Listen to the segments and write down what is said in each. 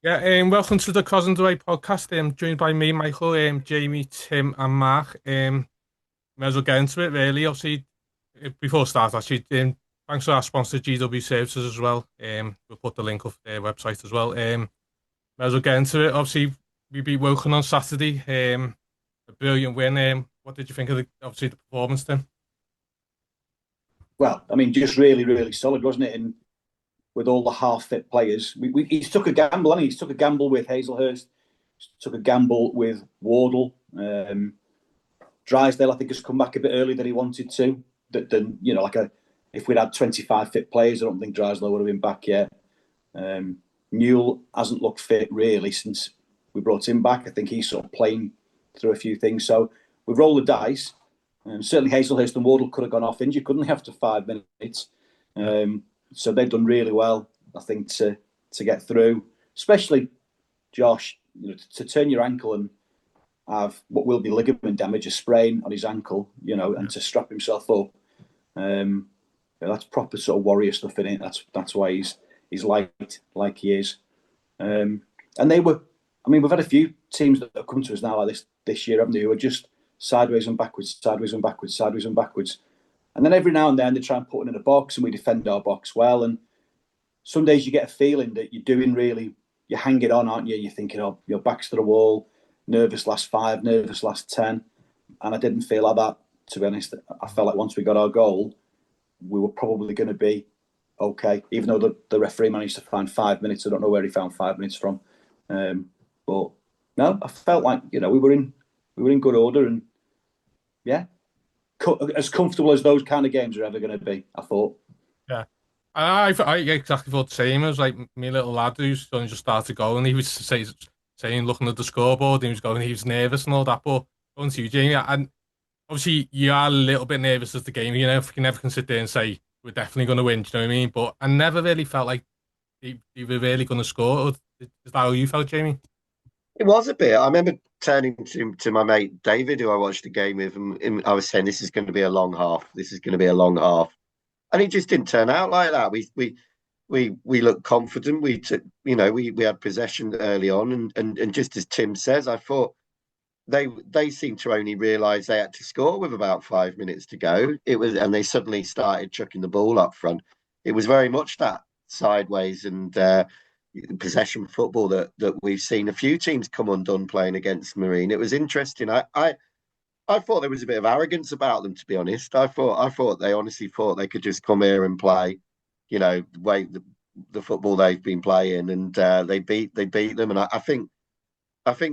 Yeah, welcome to the Cousins Away podcast. Joined by me, Michael, Jamie, Tim, and Mark. May as well get into it, really. Obviously, before start, actually, thanks to our sponsor, GW Services, as well. We'll put the link up their website as well. May as well get into it. Obviously, we beat Woking on Saturday. A brilliant win. What did you think of obviously the performance, Tim? Well, I mean, just really, really solid, wasn't it? And with all the half-fit players, he took a gamble. He took a gamble with Hazelhurst, took a gamble with Wardle. Drysdale, I think, has come back a bit earlier than he wanted to. If we'd had 25 fit players, I don't think Drysdale would have been back yet. Newell hasn't looked fit really since we brought him back. I think he's sort of playing through a few things. So we've rolled the dice. Certainly Hazelhurst and Wardle could have gone off injured, couldn't they, after 5 minutes? So they've done really well, I think, to get through. Especially Josh, to turn your ankle and have what will be ligament damage, a sprain on his ankle, and to strap himself up. That's proper sort of warrior stuff in it. That's why he's light like he is. And they were, I mean, we've had a few teams that have come to us now like this year, haven't they, who are just sideways and backwards, sideways and backwards, sideways and backwards. And then every now and then they try and put it in a box and we defend our box well. And some days you get a feeling that you're hanging on, aren't you? You're thinking, oh, your back's to the wall, nervous last 5, nervous last 10. And I didn't feel like that, to be honest. I felt like once we got our goal, we were probably going to be okay, even though the referee managed to find 5 minutes. I don't know where he found 5 minutes from. But no, I felt like, we were in good order and, yeah, as comfortable as those kind of games are ever going to be, I thought. Yeah. I exactly thought the same. It was like my little lad who's only just started going. He was saying, looking at the scoreboard, he was nervous and all that. But going to you, Jamie, and obviously you are a little bit nervous as the game. You never can sit there and say we're definitely going to win. Do you know what I mean? But I never really felt like they were really going to score. Is that how you felt, Jamie? It was a bit. I remember turning to my mate David, who I watched the game with, and I was saying, "This is going to be a long half. This is going to be a long half," and it just didn't turn out like that. We looked confident. We took, we had possession early on, and just as Tim says, I thought they seemed to only realise they had to score with about 5 minutes to go. And they suddenly started chucking the ball up front. It was very much that sideways and possession football that we've seen a few teams come undone playing against Marine. It was interesting. I thought there was a bit of arrogance about them, to be honest. I thought they honestly thought they could just come here and play, the way the football they've been playing, and they beat them. And I think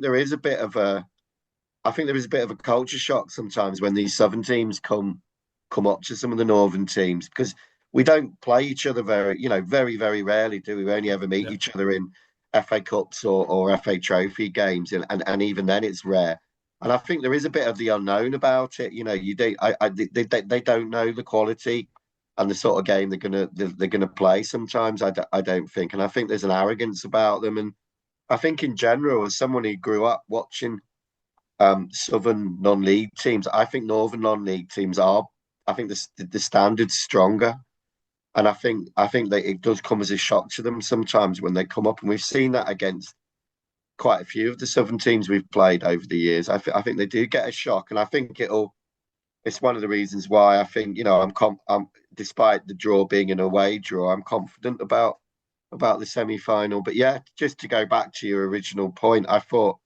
there is a bit of a culture shock sometimes when these southern teams come up to some of the northern teams, because we don't play each other very, very rarely, do we? We only ever meet each other in FA Cups or FA Trophy games, and even then it's rare. And I think there is a bit of the unknown about it. They don't know the quality and the sort of game they're gonna play. Sometimes I don't think, and I think there's an arrogance about them. And I think in general, as someone who grew up watching southern non-league teams, I think northern non-league teams are. I think the standard's stronger. And I think that it does come as a shock to them sometimes when they come up, and we've seen that against quite a few of the southern teams we've played over the years. I think they do get a shock, and I think it's one of the reasons why I think I'm despite the draw being an away draw, I'm confident about the semi-final. But yeah, just to go back to your original point, I thought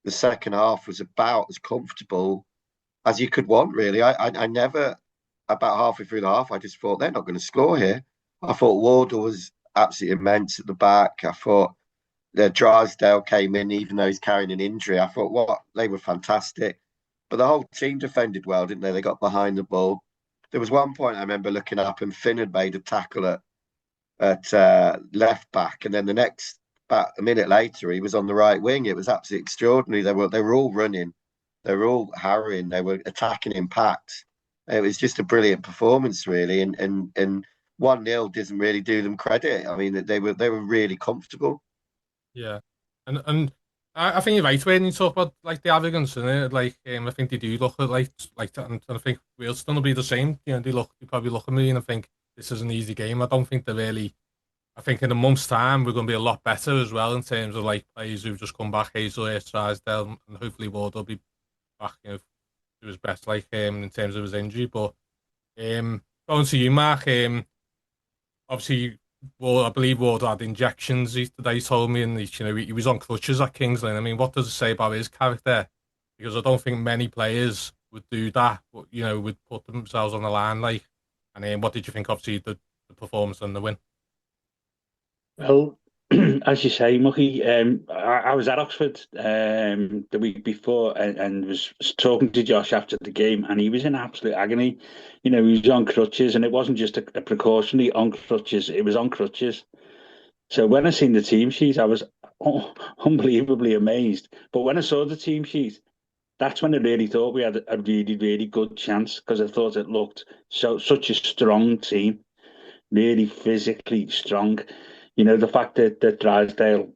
the second half was about as comfortable as you could want, really. I never. About halfway through the half, I just thought they're not going to score here. I thought Wardle was absolutely immense at the back. I thought Drysdale came in, even though he's carrying an injury. I thought they were fantastic. But the whole team defended well, didn't they? They got behind the ball. There was one point I remember looking up, and Finn had made a tackle at left back, and then the next, about a minute later, he was on the right wing. It was absolutely extraordinary. They were all running, they were all harrying, they were attacking in packs. It was just a brilliant performance, really, and 1-0 doesn't really do them credit. I mean, they were really comfortable. Yeah, and I think you're right when you talk about like the arrogance and it. Like, I think they do look at like that, and I think Wealdstone will be the same. They probably look at me and I think this is an easy game. I don't think they're really I think in a month's time we're going to be a lot better as well in terms of like players who've just come back, Hazelhurst, Drysdale, and hopefully Ward will be back, to his best, like in terms of his injury. But going to you, Mark, obviously, well, I believe Ward had injections. He told me, and he was on crutches at Kings Lynn. I mean, what does it say about his character? Because I don't think many players would do that. But, would put themselves on the line, like. And what did you think? Obviously, the performance and the win. Well, as you say, Mucky, I was at Oxford the week before and was talking to Josh after the game, and he was in absolute agony. He was on crutches, and it wasn't just a precautionary on crutches; it was on crutches. So when I seen the team sheet, I was unbelievably amazed. But when I saw the team sheet, that's when I really thought we had a really, really good chance, because I thought it looked such a strong team, really physically strong. The fact that Drysdale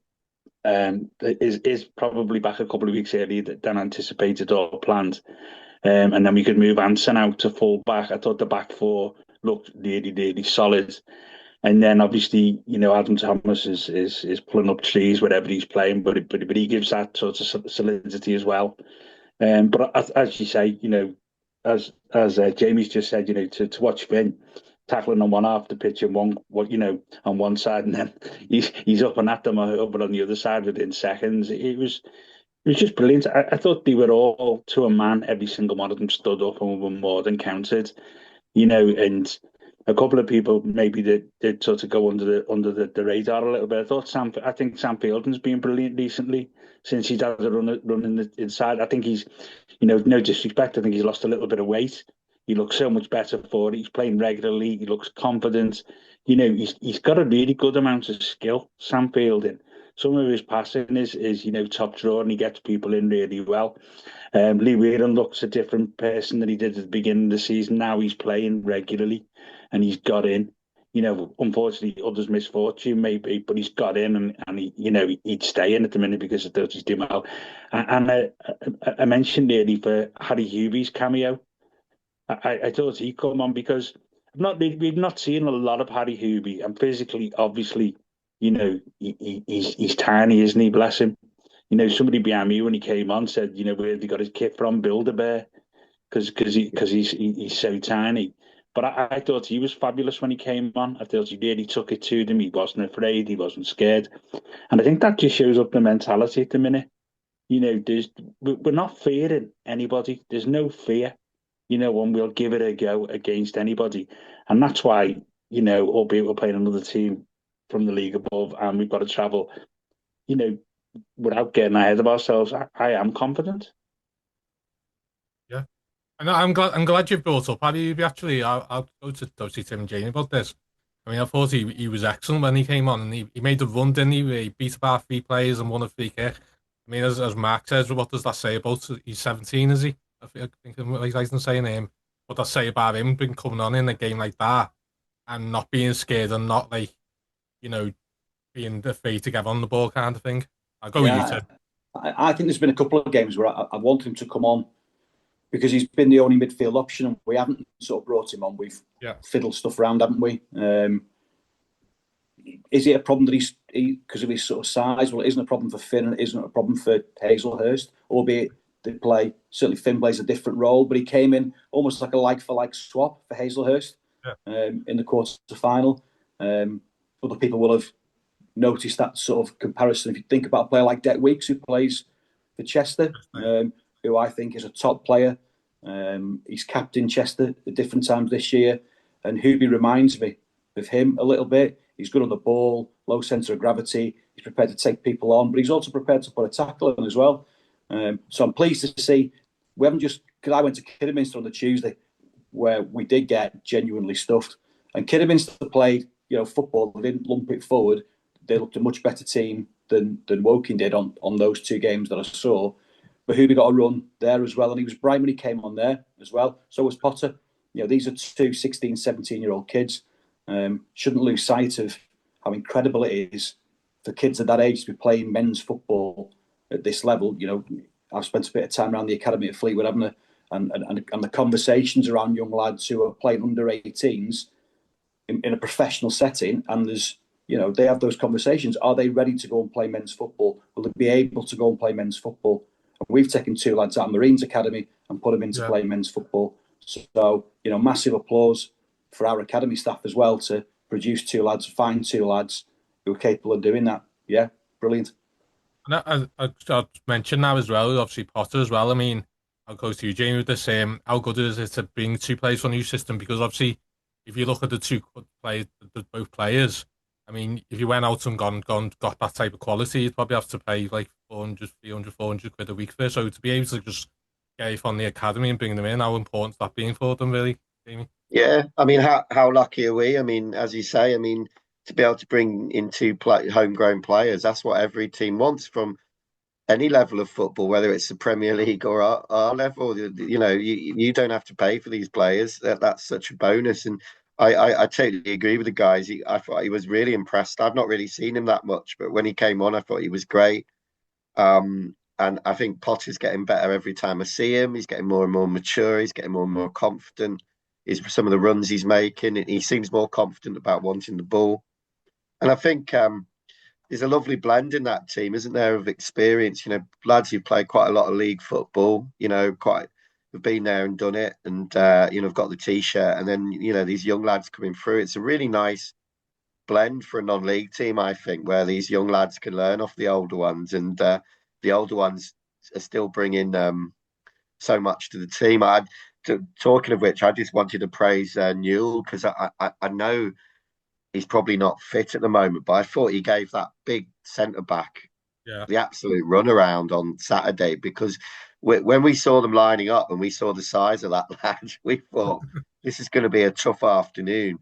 is probably back a couple of weeks earlier than anticipated or planned. And then we could move Anson out to full back. I thought the back four looked really, really solid. And then obviously, Adam Thomas is pulling up trees wherever he's playing, but he gives that sort of solidity as well. But as you say, as Jamie's just said, to watch Finn tackling on one half the pitch and on one side, and then he's up and at them over on the other side within seconds. It was just brilliant. I thought they were all to a man. Every single one of them stood up and were more than counted. And a couple of people maybe did sort of go under the radar a little bit. I think Sam Fielding's been brilliant recently since he's had a run in the inside. I think he's, no disrespect, I think he's lost a little bit of weight. He looks so much better for it. He's playing regularly. He looks confident. He's got a really good amount of skill, Sam Fielding. Some of his passing is top drawer, and he gets people in really well. Lee Whelan looks a different person than he did at the beginning of the season. Now he's playing regularly, and he's got in. Unfortunately, others' misfortune maybe, but he's got in, and he'd stay in at the minute because I thought he's doing well. And I mentioned earlier for Harry Hubie's cameo. I thought he'd come on because we've not seen a lot of Harry Hubie, and physically, obviously, he's tiny, isn't he? Bless him. Somebody behind me when he came on said, where he got his kit from, Build-A-Bear, because he's so tiny. But I thought he was fabulous when he came on. I thought he really took it to them. He wasn't afraid. He wasn't scared. And I think that just shows up the mentality at the minute. We're not fearing anybody. There's no fear. And we'll give it a go against anybody. And that's why, albeit we're playing another team from the league above and we've got to travel, without getting ahead of ourselves, I am confident. Yeah. I'm glad you've brought up Harry Hubie, actually. I'll go to Tim and Jamie about this. I mean, I thought he was excellent when he came on, and he made the run, didn't he? He beat about 3 players and won a free kick. I mean, as Mark says, what does that say about he's 17, is he? I think I'm right in saying him. What does that say about him being coming on in a game like that and not being scared and not being afraid to get on the ball kind of thing? I'll go with you, Tim. I think there's been a couple of games where I want him to come on because he's been the only midfield option and we haven't sort of brought him on. We've fiddled stuff around, haven't we? Is it a problem that he's because of his sort of size? Well, it isn't a problem for Finn and it isn't a problem for Hazelhurst, albeit certainly Finn plays a different role, but he came in almost like a like-for-like swap for Hazelhurst in the quarter-final. Other people will have noticed that sort of comparison. If you think about a player like Det Weeks, who plays for Chester, who I think is a top player. He's captained Chester at different times this year, and Hubie reminds me of him a little bit. He's good on the ball, low centre of gravity. He's prepared to take people on, but he's also prepared to put a tackle in as well. So I'm pleased to see we haven't just, because I went to Kidderminster on the Tuesday where we did get genuinely stuffed, and Kidderminster played football. They didn't lump it forward. They looked a much better team than Woking did on those 2 games that I saw. But Hubie got a run there as well, and he was bright when he came on there as well. So was Potter. These are 2 16, 17-year-old kids. Shouldn't lose sight of how incredible it is for kids at that age to be playing men's football at this level. I've spent a bit of time around the academy at Fleetwood, haven't I? And the conversations around young lads who are playing under 18s in a professional setting, and there's they have those conversations. Are they ready to go and play men's football? Will they be able to go and play men's football? And we've taken 2 lads out of Marines Academy and put them into playing men's football. So, massive applause for our academy staff as well to produce 2 lads, find 2 lads who are capable of doing that. Yeah, brilliant. And I'll mention now as well, obviously Potter as well. I mean, I'll go to you, Jamie, with this. How good is it to bring 2 players from a new system? Because obviously, if you look at the 2 players, both players, I mean, if you went out and got that type of quality, you'd probably have to pay like 400, 300, 400 quid a week for it. So to be able to just get it from the academy and bring them in, how important is that being for them, really, Jamie? Yeah, I mean, how lucky are we? I mean, as you say, I mean, to be able to bring in 2 homegrown players, that's what every team wants from any level of football, whether it's the Premier League or our level. You don't have to pay for these players. That's such a bonus. And I totally agree with the guys. I thought he was really impressed. I've not really seen him that much, but when he came on, I thought he was great. And I think Potter's getting better every time I see him. He's getting more and more mature. He's getting more and more confident. Some of the runs he's making, he seems more confident about wanting the ball. And I think there's a lovely blend in that team, isn't there, of experience? Lads who've played quite a lot of league football, have been there and done it, and have got the t-shirt. And then these young lads coming through. It's a really nice blend for a non-league team, I think, where these young lads can learn off the older ones, and the older ones are still bringing so much to the team. Talking of which, I just wanted to praise Newell, because I know he's probably not fit at the moment, but I thought he gave that big centre back the absolute runaround on Saturday, because when we saw them lining up and we saw the size of that lad, we thought this is going to be a tough afternoon.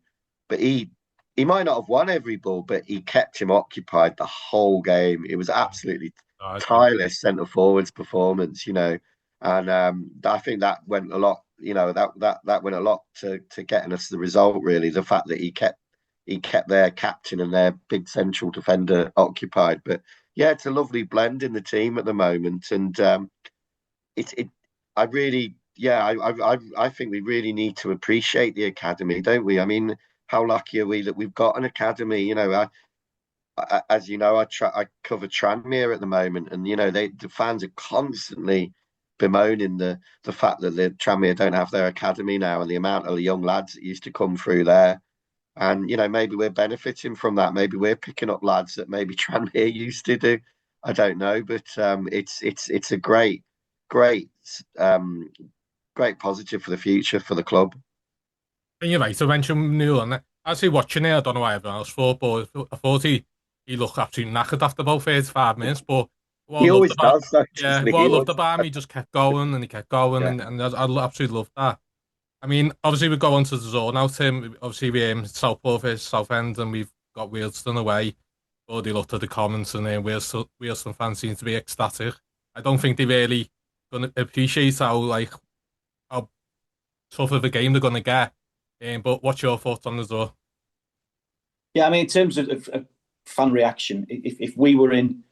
But he might not have won every ball, but he kept him occupied the whole game. It was absolutely tireless centre forwards performance, and I think that went a lot. That went a lot to getting us the result. Really, the fact that he kept their captain and their big central defender occupied. But yeah, it's a lovely blend in the team at the moment, and I think we really need to appreciate the academy, don't we? I mean, how lucky are we that we've got an academy? As you know, I cover Tranmere at the moment, and the fans are constantly bemoaning the fact that the Tranmere don't have their academy now, and the amount of young lads that used to come through there. And maybe we're benefiting from that. Maybe we're picking up lads that maybe Tranmere used to do. I don't know, but it's a great positive for the future for the club. And you're right, I mentioned Newell, and actually watching it, I don't know why everyone else thought, but I thought he looked absolutely knackered after about 35 minutes. But he always does. What I loved about him, he just kept going and he kept going, and I absolutely loved that. I mean, obviously we go on to the zone now, Tim. Obviously we Southport versus Southend, and we've got Wealdstone away. But they looked at the comments, and Wealdstone fans seem to be ecstatic. I don't think they really gonna appreciate how tough of a game they're gonna get. But what's your thoughts on the zone? Yeah, I mean, in terms of fan reaction, if we were in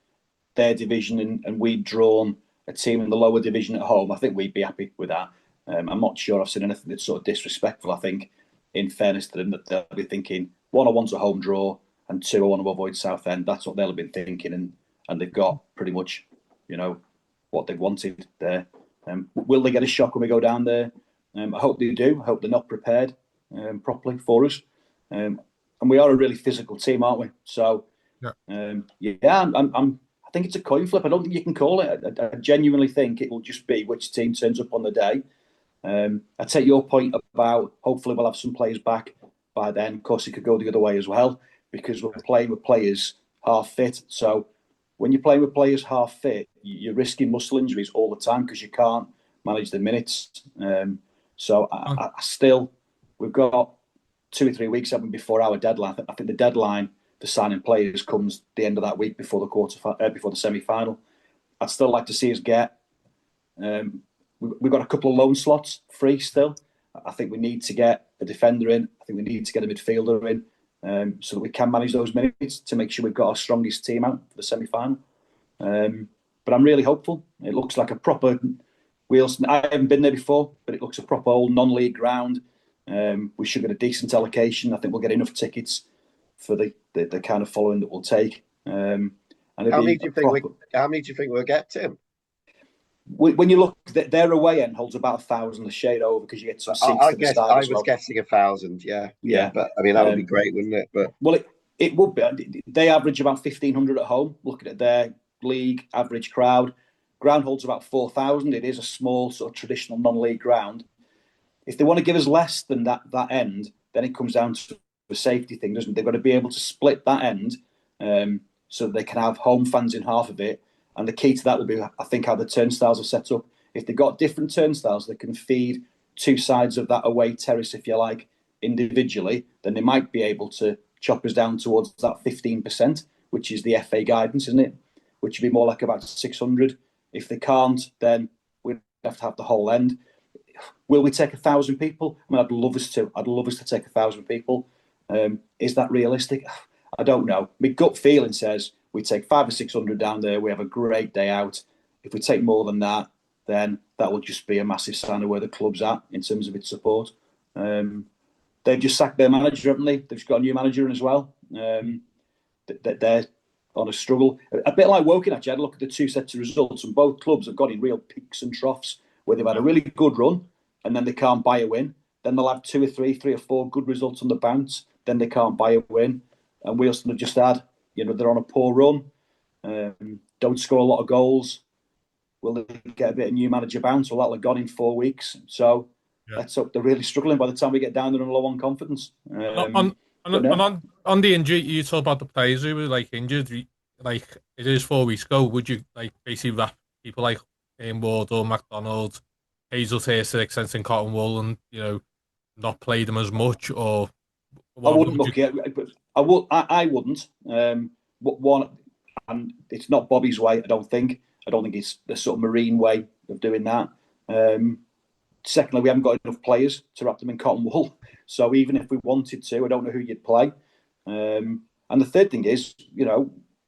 their division and we'd drawn a team in the lower division at home, I think we'd be happy with that. I'm not sure I've seen anything that's sort of disrespectful. I think, in fairness to them, that they'll be thinking, 1, I want a home draw, and 2, I want to avoid Southend. That's what they'll have been thinking, and they've got pretty much, what they've wanted there. Will they get a shock when we go down there? I hope they do. I hope they're not prepared properly for us. And we are a really physical team, aren't we? So, I think it's a coin flip. I don't think you can call it. I genuinely think it will just be which team turns up on the day. I take your point about hopefully we'll have some players back by then. Of course, it could go the other way as well, because we're playing with players half fit. So when you're playing with players half fit, you're risking muscle injuries all the time because you can't manage the minutes. So I still, we've got 2 or 3 weeks before our deadline. I think the deadline for signing players comes the end of that week before the semi-final. I'd still like to see us get. We've got a couple of loan slots free still. I think we need to get a defender in. I think we need to get a midfielder in, so that we can manage those minutes to make sure we've got our strongest team out for the semi-final. But I'm really hopeful. It looks like a proper Wealdstone. I haven't been there before, but it looks a proper old non-league ground. We should get a decent allocation. I think we'll get enough tickets for the the kind of following that we'll take. And how many do you think we'll get, Tim? When you look, their away end holds about 1,000, a shade over, because you get some seats to the side. I was guessing 1,000. Yeah. But I mean, that would be great, wouldn't it? But it would be. They average about 1,500 at home. Looking at their league average crowd, ground holds about 4,000. It is a small sort of traditional non-league ground. If they want to give us less than that end, then it comes down to a safety thing, doesn't it? They've got to be able to split that end so that they can have home fans in half of it. And the key to that will be, I think, how the turnstiles are set up. If they've got different turnstiles that can feed two sides of that away terrace, if you like, individually, then they might be able to chop us down towards that 15%, which is the FA guidance, isn't it? Which would be more like about 600. If they can't, then we'd have to have the whole end. Will we take 1,000 people? I mean, I'd love us to. I'd love us to take 1,000 people. Is that realistic? I don't know. My gut feeling says we take 500 or 600 down there. We have a great day out. If we take more than that, then that will just be a massive sign of where the club's at in terms of its support. They've just sacked their manager, haven't they? They've just got a new manager in as well. They're on a struggle. A bit like Woking, actually. I had a look at the two sets of results, and both clubs have got in real peaks and troughs where they've had a really good run and then they can't buy a win. Then they'll have three or four good results on the bounce. Then they can't buy a win. And Wilson have just had, they're on a poor run. Don't score a lot of goals. Will they get a bit of new manager bounce? Well, that'll have gone in 4 weeks. So let's hope they're really struggling by the time we get down there and low on confidence. On the injury, you talk about the players who were injured. It is 4 weeks ago. Would you basically wrap people like Ward or McDonald, Hazelhurst to the extent in cotton wool, and not play them as much? Or I wouldn't look at. I wouldn't. One, and it's not Bobby's way. I don't think it's the sort of Marine way of doing that. Secondly, we haven't got enough players to wrap them in cotton wool. So even if we wanted to, I don't know who you'd play. And the third thing is,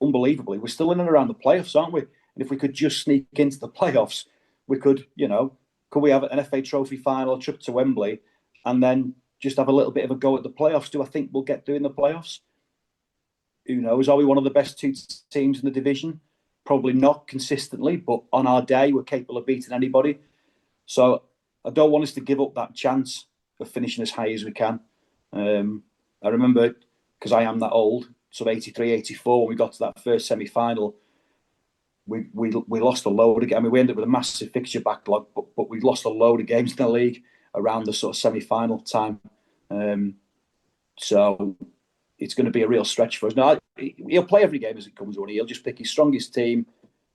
unbelievably, we're still in and around the playoffs, aren't we? And if we could just sneak into the playoffs, we could, could we have an FA Trophy final, a trip to Wembley, and then just have a little bit of a go at the playoffs? Do I think we'll get through in the playoffs? Who knows? Are we one of the best two teams in the division? Probably not consistently, but on our day, we're capable of beating anybody. So I don't want us to give up that chance of finishing as high as we can. I remember, because I am that old, so 83, 84, when we got to that first semi-final, we lost a load of games. I mean, we ended up with a massive fixture backlog, but we lost a load of games in the league around the sort of semi-final time. So it's going to be a real stretch for us. Now, he'll play every game as it comes, won't he? He'll just pick his strongest team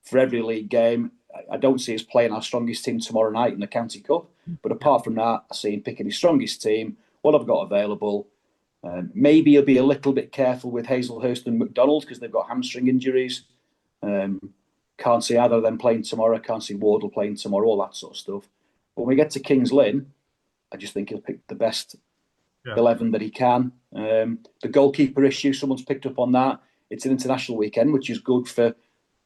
for every league game. I don't see us playing our strongest team tomorrow night in the County Cup. But apart from that, I see him picking his strongest team, what I've got available. Maybe he'll be a little bit careful with Hazelhurst and McDonald because they've got hamstring injuries. Can't see either of them playing tomorrow. Can't see Wardle playing tomorrow, all that sort of stuff. But when we get to Kings Lynn, I just think he'll pick the best 11 that he can. The goalkeeper issue, someone's picked up on that. It's an international weekend, which is good for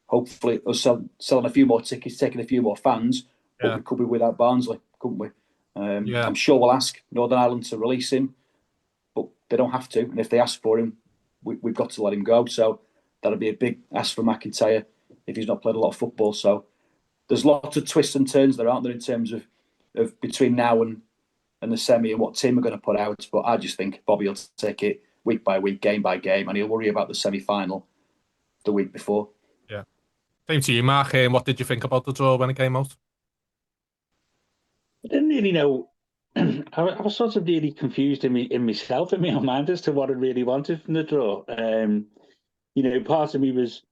hopefully us selling a few more tickets, taking a few more fans. But we could be without Barnsley, couldn't we? I'm sure we'll ask Northern Ireland to release him, but they don't have to. And if they ask for him, we've got to let him go. So that'll be a big ask for McIntyre if he's not played a lot of football. So there's lots of twists and turns there, aren't there, in terms of between now and the semi and what team are going to put out. But I just think Bobby will take it week by week, game by game, and he'll worry about the semi-final the week before. Yeah. Same to you, Mark. What did you think about the draw when it came out? I didn't really know. I was sort of really confused in myself, in my own mind, as to what I really wanted from the draw. Part of me was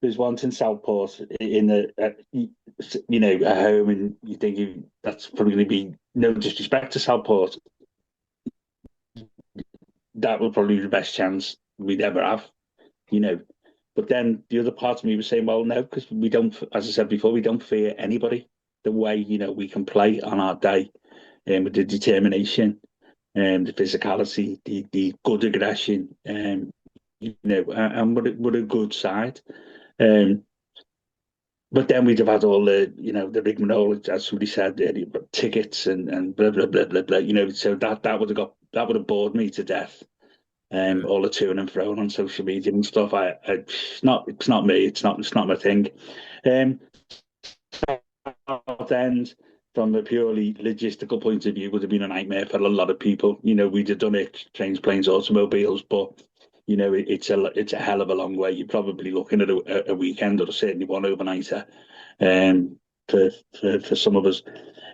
wanting Southport at home, and you think that's probably going to be no disrespect to Southport. That would probably be the best chance we'd ever have, But then the other part of me was saying, well, no, because we don't, as I said before, we don't fear anybody. The way, we can play on our day, with the determination, the physicality, the good aggression, and what a good side. But then we'd have had all the rigmarole, as somebody said, tickets and blah blah blah blah blah. So that would have bored me to death. all the to and fro on social media and stuff. It's not me. It's not my thing. End from a purely logistical point of view would have been a nightmare for a lot of people. We'd have done it trains, planes, automobiles, but it's a hell of a long way. You're probably looking at a weekend or certainly one overnighter for some of us.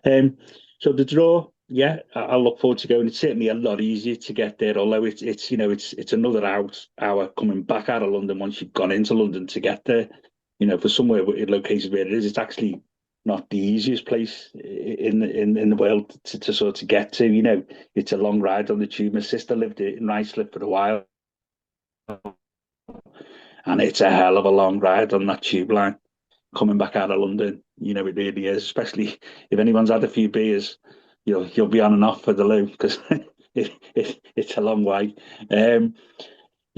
So the draw, yeah, I look forward to going. It's certainly a lot easier to get there, although it's another hour coming back out of London once you've gone into London to get there. For somewhere located where it is, it's actually not the easiest place in the world to sort of get to. It's a long ride on the tube. My sister lived in Ruislip for a while, and it's a hell of a long ride on that tube line coming back out of London. It really is, especially if anyone's had a few beers. You'll be on and off for the loo because it's a long way.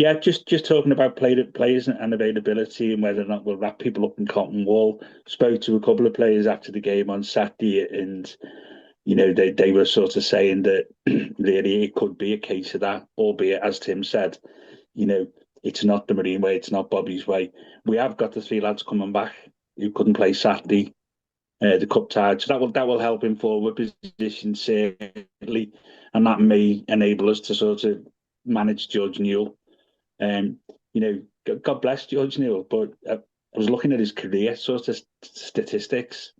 Yeah, just talking about players and availability and whether or not we'll wrap people up in cotton wool. Spoke to a couple of players after the game on Saturday, and they were sort of saying that really it could be a case of that, albeit as Tim said, it's not the Marine way, it's not Bobby's way. We have got the 3 lads coming back who couldn't play Saturday, the cup tie, so that will help in forward position certainly, and that may enable us to sort of manage George Newell. God bless George Newell, but I was looking at his career sort of statistics.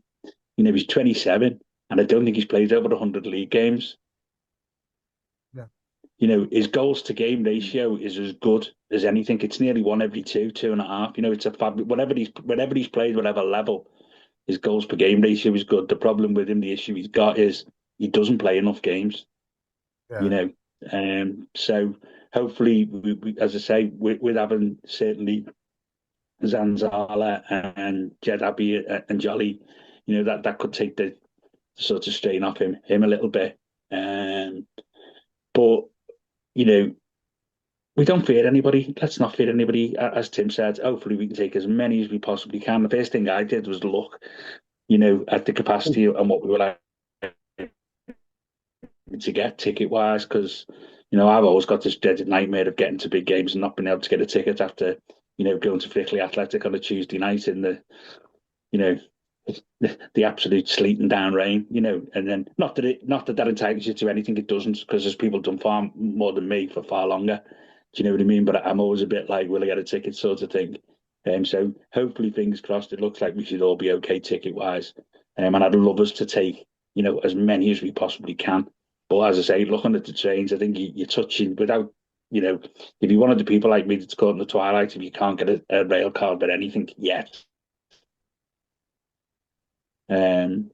He's 27, and I don't think he's played over 100 league games. Yeah. His goals to game ratio is as good as anything. It's nearly 1 every 2.5. It's a whatever he's played, whatever level, his goals per game ratio is good. The problem with him, the issue he's got is he doesn't play enough games. Yeah. So hopefully, we, as I say, with having certainly Zanzala and Jed Abbey and Jolly, that could take the sort of strain off him a little bit. But we don't fear anybody. Let's not fear anybody. As Tim said, hopefully we can take as many as we possibly can. The first thing I did was look, at the capacity and what we were like to get ticket wise, because I've always got this dreaded nightmare of getting to big games and not being able to get a ticket after going to Frickley Athletic on a Tuesday night in the the absolute sleeting down rain, and then not that entitles you to anything, it doesn't, because there's people done far more than me for far longer. Do you know what I mean? But I'm always a bit like, will I get a ticket sort of thing. So hopefully, fingers crossed, it looks like we should all be okay ticket wise. And I'd love us to take as many as we possibly can. But as I say, looking at the trains, I think you're touching without, if you're one of the people like me that's caught in the twilight, if you can't get a rail card or anything yet, then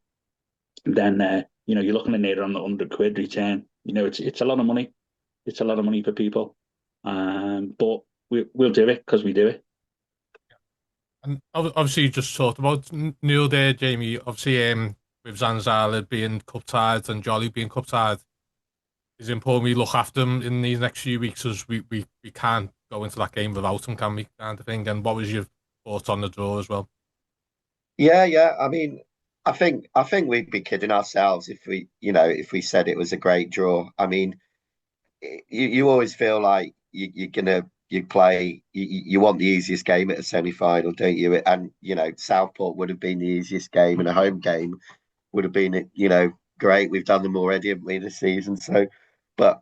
you're looking at near on the £100 return. It's a lot of money. It's a lot of money for people. But we'll do it because we do it. And obviously, you just talked about Neil there, Jamie. Obviously, with Zanzala being cup-tied and Jolly being cup-tied, it's important we look after them in these next few weeks, as we can't go into that game without them, can we, kind of thing. And what was your thoughts on the draw as well? Yeah. I mean, I think we'd be kidding ourselves if we said it was a great draw. I mean, you always feel like you want the easiest game at a semi-final, don't you? And Southport would have been the easiest game, and a home game would have been great. We've done them already, haven't we, this season? So, but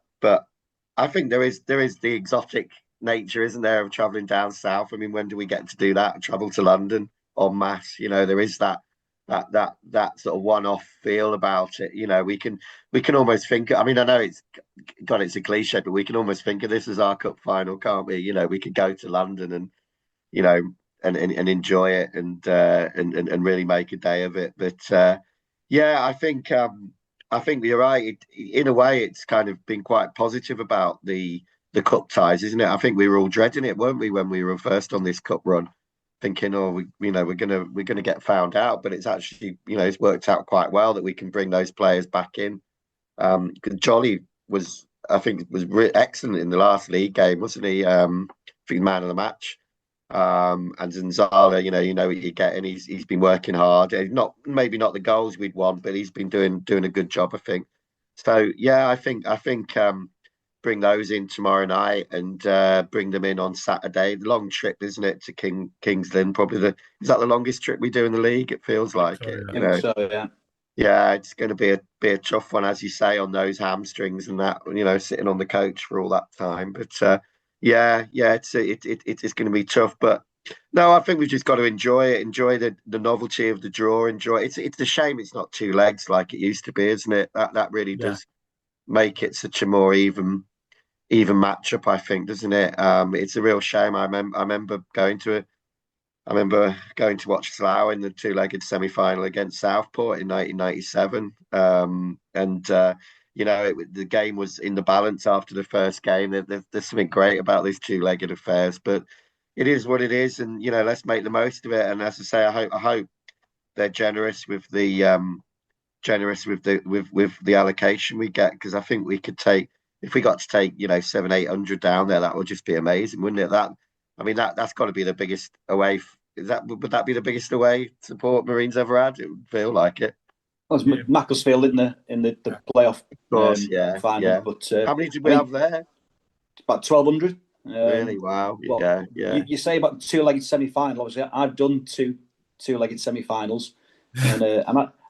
I think there is the exotic nature, isn't there, of travelling down south? I mean, when do we get to do that? Travel to London en masse? There is that sort of one-off feel about it. We can almost think. I mean, I know it's a cliche, but we can almost think of this as our cup final, can't we? We could go to London and and enjoy it and really make a day of it. But yeah, I think you're right. In a way, it's kind of been quite positive about the cup ties, isn't it? I think we were all dreading it, weren't we, when we were first on this cup run, thinking, we're gonna get found out. But it's actually, it's worked out quite well that we can bring those players back in. Jolly was excellent in the last league game, wasn't he? I think man of the match. And Zanzala, you know what you get, and he's been working hard. Maybe not the goals we'd want, but he's been doing a good job, I think. So yeah, I think bring those in tomorrow night and bring them in on Saturday. The long trip, isn't it, to Kings Lynn? Probably is that the longest trip we do in the league? It feels like so, it. yeah. You know, So yeah, yeah, it's going to be a tough one, as you say, on those hamstrings and that. You know, sitting on the coach for all that time. But yeah, it's going to be tough. But no, I think we've just got to enjoy it. Enjoy the novelty of the draw. Enjoy it. It's a shame it's not two legs like it used to be, isn't it? That really Yeah. does make it such a more even matchup, I think, doesn't it? It's a real shame. I remember going to watch Slough in the two-legged semi-final against Southport in 1997, and you know the game was in the balance after the first game. There's something great about these two-legged affairs, but it is what it is, and you know let's make the most of it. And as I say, I hope they're generous with the with the allocation we get, because I think we could take, if we got to take 700-800 down there, that would just be amazing, wouldn't it? That's got to be the biggest away. Would that be the biggest away support Marines ever had? It would feel like it. well, it's Macclesfield in the playoff final. Yeah. But how many did we have there? About 1,200. Really? Wow. Well, yeah. You say about two-legged semi-final. Obviously, I've done two-legged semi-finals, and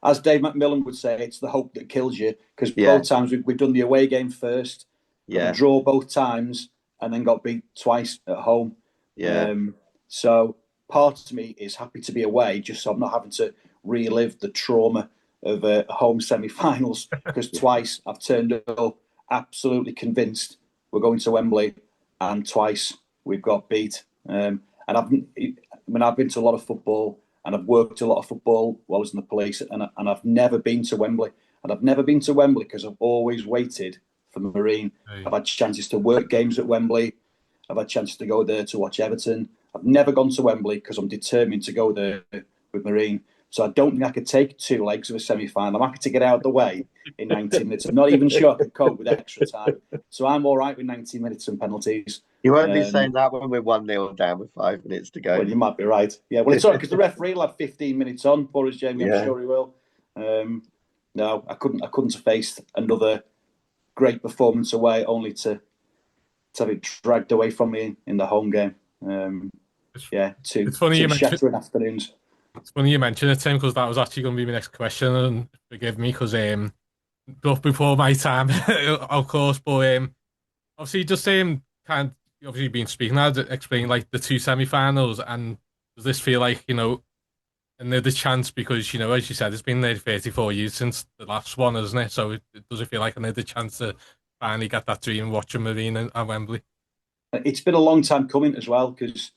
as Dave McMillan would say, it's the hope that kills you, because both times we've done the away game first, the draw both times, and then got beat twice at home. So part of me is happy to be away, just so I'm not having to relive the trauma of home semi-finals, because twice I've turned up absolutely convinced we're going to Wembley, and twice we've got beat. And I've been to a lot of football, and I've worked a lot of football while I was in the police, and I've never been to Wembley. And I've never been to Wembley because I've always waited for Marine. Right. I've had chances to work games at Wembley. I've had chances to go there to watch Everton. I've never gone to Wembley because I'm determined to go there with Marine. So I don't think I could take two legs of a semi-final. I'm happy to get out of the way in 90 minutes. I'm not even sure I could cope with extra time. So I'm all right with 90 minutes and penalties. You won't be saying that when we're 1-0 down with 5 minutes to go. Well, you might be right. Yeah, well, it's all right, because the referee will have 15 minutes on for us, Jamie. I'm sure he will. No, I couldn't have faced another great performance away, only to have it dragged away from me in the home game. Two shattering afternoons. It's funny you mention it, Tim, because that was actually going to be my next question, and forgive me, because just before my time, of course, but obviously just obviously been speaking now to explain like the two semi-finals, and does this feel like another chance, because as you said, it's been there 34 years since the last one, isn't it? So does it feel like another chance to finally get that dream watching Marine at Wembley? It's been a long time coming as well, because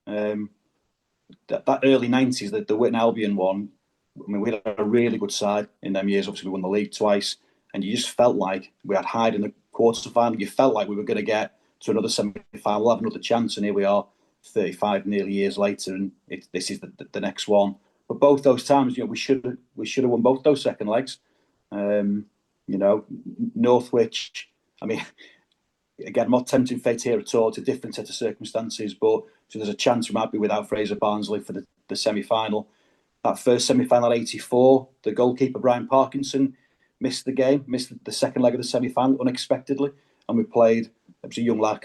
that early 90s, the Witten Albion one, I mean, we had a really good side in them years. Obviously, we won the league twice, and you just felt like we had Hyde in the quarter-final. You felt like we were going to get to another semi-final, have another chance, and here we are 35 nearly years later, and this is the next one. But both those times, we should have won both those second legs. Northwich, I mean, again, I'm not tempting fate here at all. It's a different set of circumstances, but so there's a chance we might be without Fraser Barnsley for the semi-final. That first semi-final, 84, the goalkeeper, Brian Parkinson, missed the second leg of the semi-final unexpectedly, and we played, it was a young lad,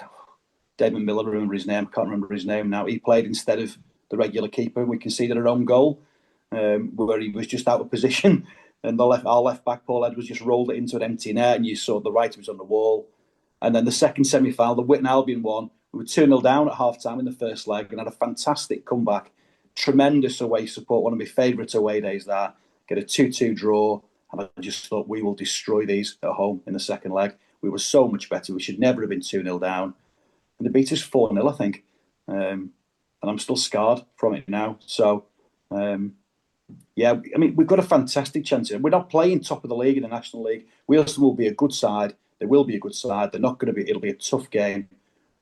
David Miller, I remember his name, I can't remember his name now. He played instead of the regular keeper, and we conceded our own goal, where he was just out of position, and our left back, Paul Edwards, just rolled it into an empty net, and you saw the writing was on the wall. And then the second semi-final, the Witten Albion one, we were 2-0 down at half-time in the first leg and had a fantastic comeback. Tremendous away support, one of my favourite away days that. Get a 2-2 draw, and I just thought we will destroy these at home in the second leg. We were so much better. We should never have been 2-0 down. And they beat us 4-0, I think. And I'm still scarred from it now. So, I mean, we've got a fantastic chance here. We're not playing top of the league in the National League. Weilston will be a good side. They will be a good side. They're not going to be. It'll be a tough game,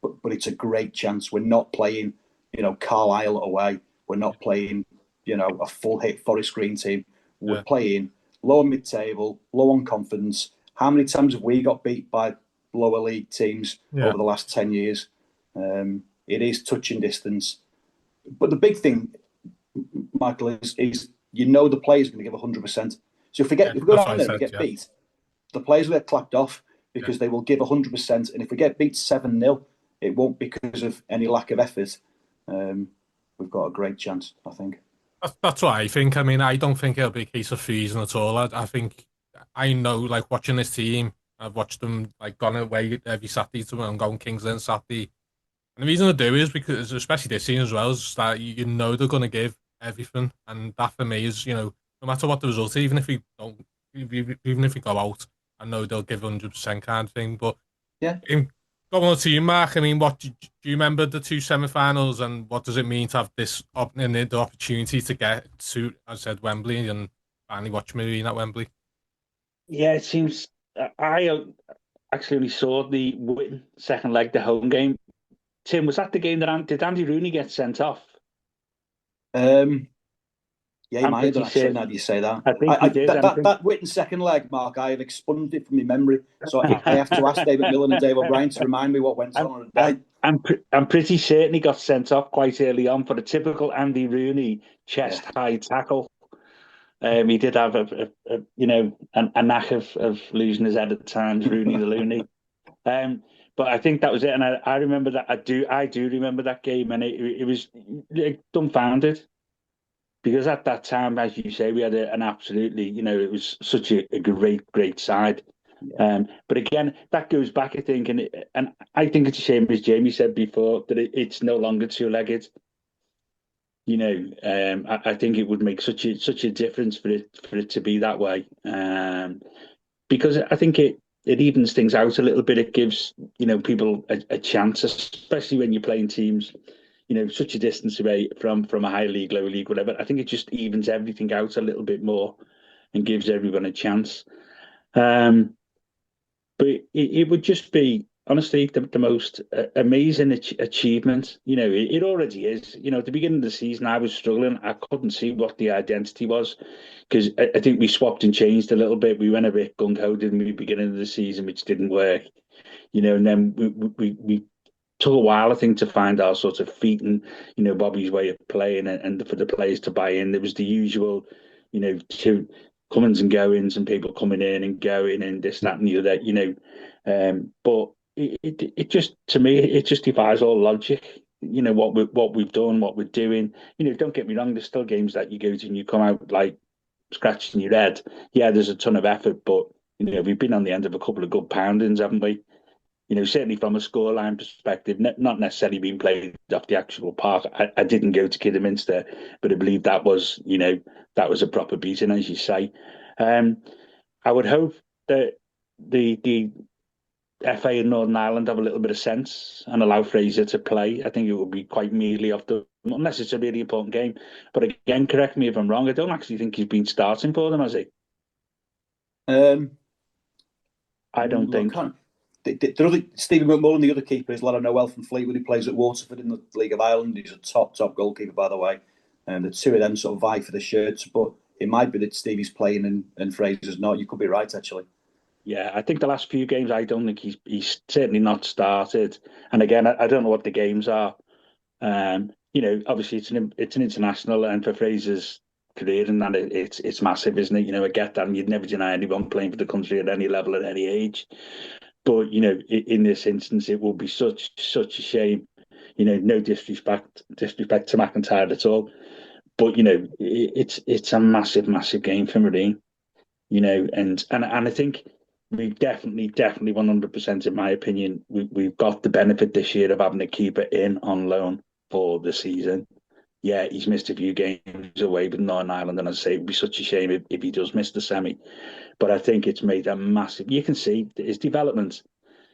but it's a great chance. We're not playing, Carlisle away. We're not playing, a full hit Forest Green team. We're playing lower mid-table, low on confidence. How many times have we got beat by lower league teams over the last 10 years? It is touching distance, but the big thing, Michael, is the players are going to give 100%. So if we go down there and we get beat, the players will get clapped off. because they will give 100%. And if we get beat 7-0, it won't be because of any lack of effort. We've got a great chance, I think. That's what I think. I mean, I don't think it'll be a case of freezing at all. I think I know, like, watching this team, I've watched them, like, gone away every Saturday to and going Kingsland Saturday. And the reason I do is because, especially this season as well, is that you know they're going to give everything. And that for me is, no matter what the result, even if we don't, even if we go out, I know they'll give 100% kind of thing. But yeah, going on to you, Mark. I mean, what do you remember the two semi-finals, and what does it mean to have this the opportunity to get to, as I said, Wembley, and finally watch Marine at Wembley? Yeah, it seems. I actually only saw the Witten second leg, the home game. Tim, was that the game that did Andy Rooney get sent off? Yeah, he might have done, actually, now that you say that. I think he did. That Witten second leg, Mark, I have expunged it from my memory. So I have to ask David Millen and Dave O'Brien to remind me what went on. I'm pretty certain he got sent off quite early on for a typical Andy Rooney chest-high tackle. He did have a knack of losing his head at times, Rooney the Looney. But I think that was it, and I remember that. I do remember that game, and it was dumbfounded. Because at that time, as you say, we had an absolutely, it was such a great side. Yeah. But again, that goes back, I think, and I think it's a shame, as Jamie said before, that it's no longer two-legged. I think it would make such a difference for it to be that way, because I think it evens things out a little bit. It gives people a chance, especially when you're playing teams such a distance away from a high league, low league, whatever. I think it just evens everything out a little bit more and gives everyone a chance. But it would just be, honestly, the most amazing achievement. It already is. At the beginning of the season, I was struggling. I couldn't see what the identity was, because I think we swapped and changed a little bit. We went a bit gung-ho, didn't we, beginning of the season, which didn't work. And then we took a while, I think, to find our sort of feet and, Bobby's way of playing, and for the players to buy in. There was the usual, two comings and goings, and people coming in and going, and this, that, and the other, but it just, to me, it just defies all logic. What we've done, what we're doing. Don't get me wrong, there's still games that you go to and you come out like scratching your head. Yeah, there's a ton of effort, but we've been on the end of a couple of good poundings, haven't we? Certainly from a scoreline perspective, not necessarily being played off the actual park. I didn't go to Kidderminster, but I believe that was, that was a proper beating, as you say. I would hope that the FA in Northern Ireland have a little bit of sense and allow Fraser to play. I think it would be quite mealy unless it's a really important game. But again, correct me if I'm wrong, I don't actually think he's been starting for them, has he? I don't think. Stephen McMullen, the other keeper, is Lara Noel from Fleetwood, who plays at Waterford in the League of Ireland. He's a top goalkeeper, by the way. And the two of them sort of vie for the shirts, but it might be that Stevie's playing and Fraser's not. You could be right, actually. Yeah, I think the last few games, I don't think he's certainly not started. And again, I don't know what the games are. Obviously it's an international, and for Fraser's career and that, it's massive, isn't it? I get that, and you'd never deny anyone playing for the country at any level, at any age. But in this instance, it will be such a shame. No disrespect to McIntyre at all, but it's a massive game for Marine. And I think we've definitely 100%, in my opinion, we've got the benefit this year of having a keeper in on loan for the season. Yeah, he's missed a few games away with Northern Ireland, and I say it'd be such a shame if he does miss the semi. But I think it's made a massive. You can see his development.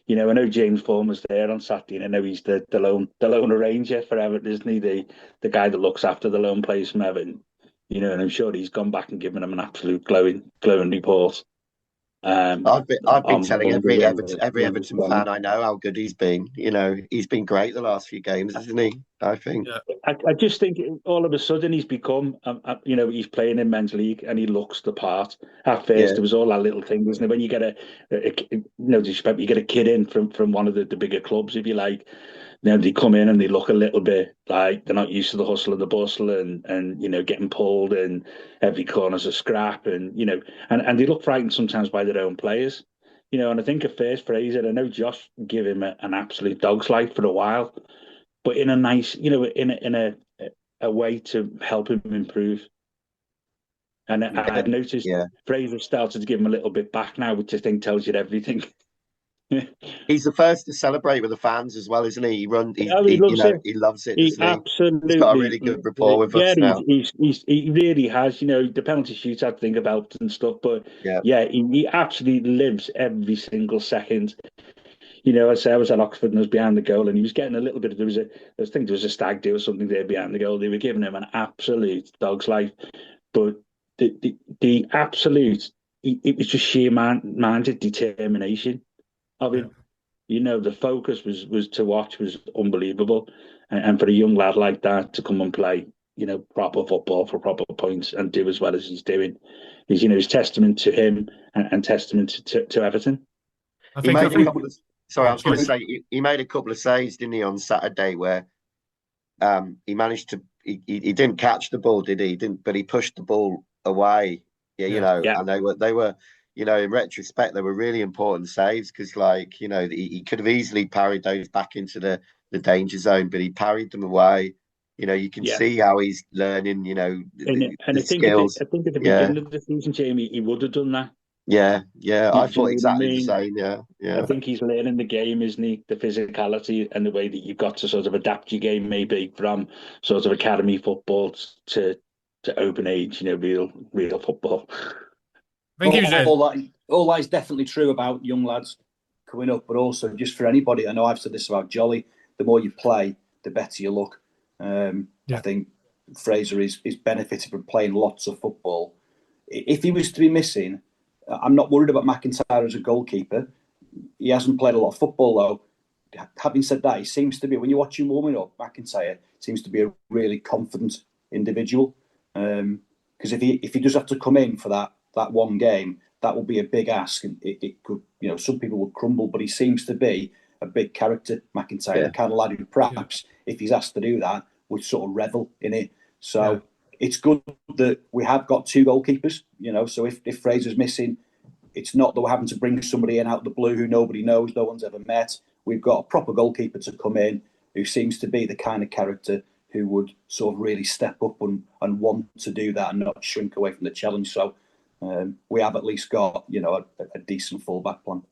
I know James Vaughan was there on Saturday, and I know he's the lone arranger for Everton, isn't he? The guy that looks after the lone players from Everton. And I'm sure he's gone back and given him an absolute glowing report. I've been telling every Everton fan I know how good he's been. He's been great the last few games, hasn't he? I think. Yeah. I just think all of a sudden he's become, he's playing in men's league and he looks the part. At first, there was all that little thing, wasn't it? When you get you get a kid in from one of the bigger clubs, if you like. Then they come in and they look a little bit like they're not used to the hustle and the bustle, and getting pulled, and every corner's a scrap, and and they look frightened sometimes by their own players. And I think at first Fraser, I know Josh gave him an absolute dog's life for a while, but in a nice, in a way to help him improve. And I've noticed Fraser started to give him a little bit back now, which I think tells you everything. He's the first to celebrate with the fans as well, isn't he? He loves it. He loves it. He absolutely. He's got a really good rapport with us now. He really has. The penalty shootout to think about and stuff. But he absolutely lives every single second. I say I was at Oxford and I was behind the goal, and he was getting a little bit. I think there was a stag do or something there behind the goal. They were giving him an absolute dog's life, but the absolute. It was just sheer minded determination of him. The focus was to watch was unbelievable, and for a young lad like that to come and play, proper football for proper points and do as well as he's doing, is testament to him and testament to Everton. He made a couple of. Sorry, I was going to say he made a couple of saves, didn't he, on Saturday, where he managed to. He didn't catch the ball, did he? But he pushed the ball away. And they were. In retrospect, they were really important saves because, he could have easily parried those back into the danger zone, but he parried them away. You can see how he's learning, the skills. I think at the beginning of the season, Jamie, he would have done that. Yeah. I thought exactly the same, yeah. I think he's learning the game, isn't he? The physicality and the way that you've got to sort of adapt your game maybe from sort of academy football to open age, real football. I think all that is definitely true about young lads coming up, but also just for anybody. I know I've said this about Jolly. The more you play, the better you look. I think Fraser is benefited from playing lots of football. If he was to be missing, I'm not worried about McIntyre as a goalkeeper. He hasn't played a lot of football, though. Having said that, he seems to be, when you watch him warming up, McIntyre seems to be a really confident individual. Because if he does have to come in for that one game, that will be a big ask, and it could, some people would crumble, but he seems to be a big character, McIntyre, the kind of lad who perhaps, if he's asked to do that, would sort of revel in it. So it's good that we have got two goalkeepers, so if Fraser's missing, it's not that we're having to bring somebody in out of the blue who nobody knows, no one's ever met. We've got a proper goalkeeper to come in who seems to be the kind of character who would sort of really step up and want to do that and not shrink away from the challenge. So we have at least got, a decent fullback plan.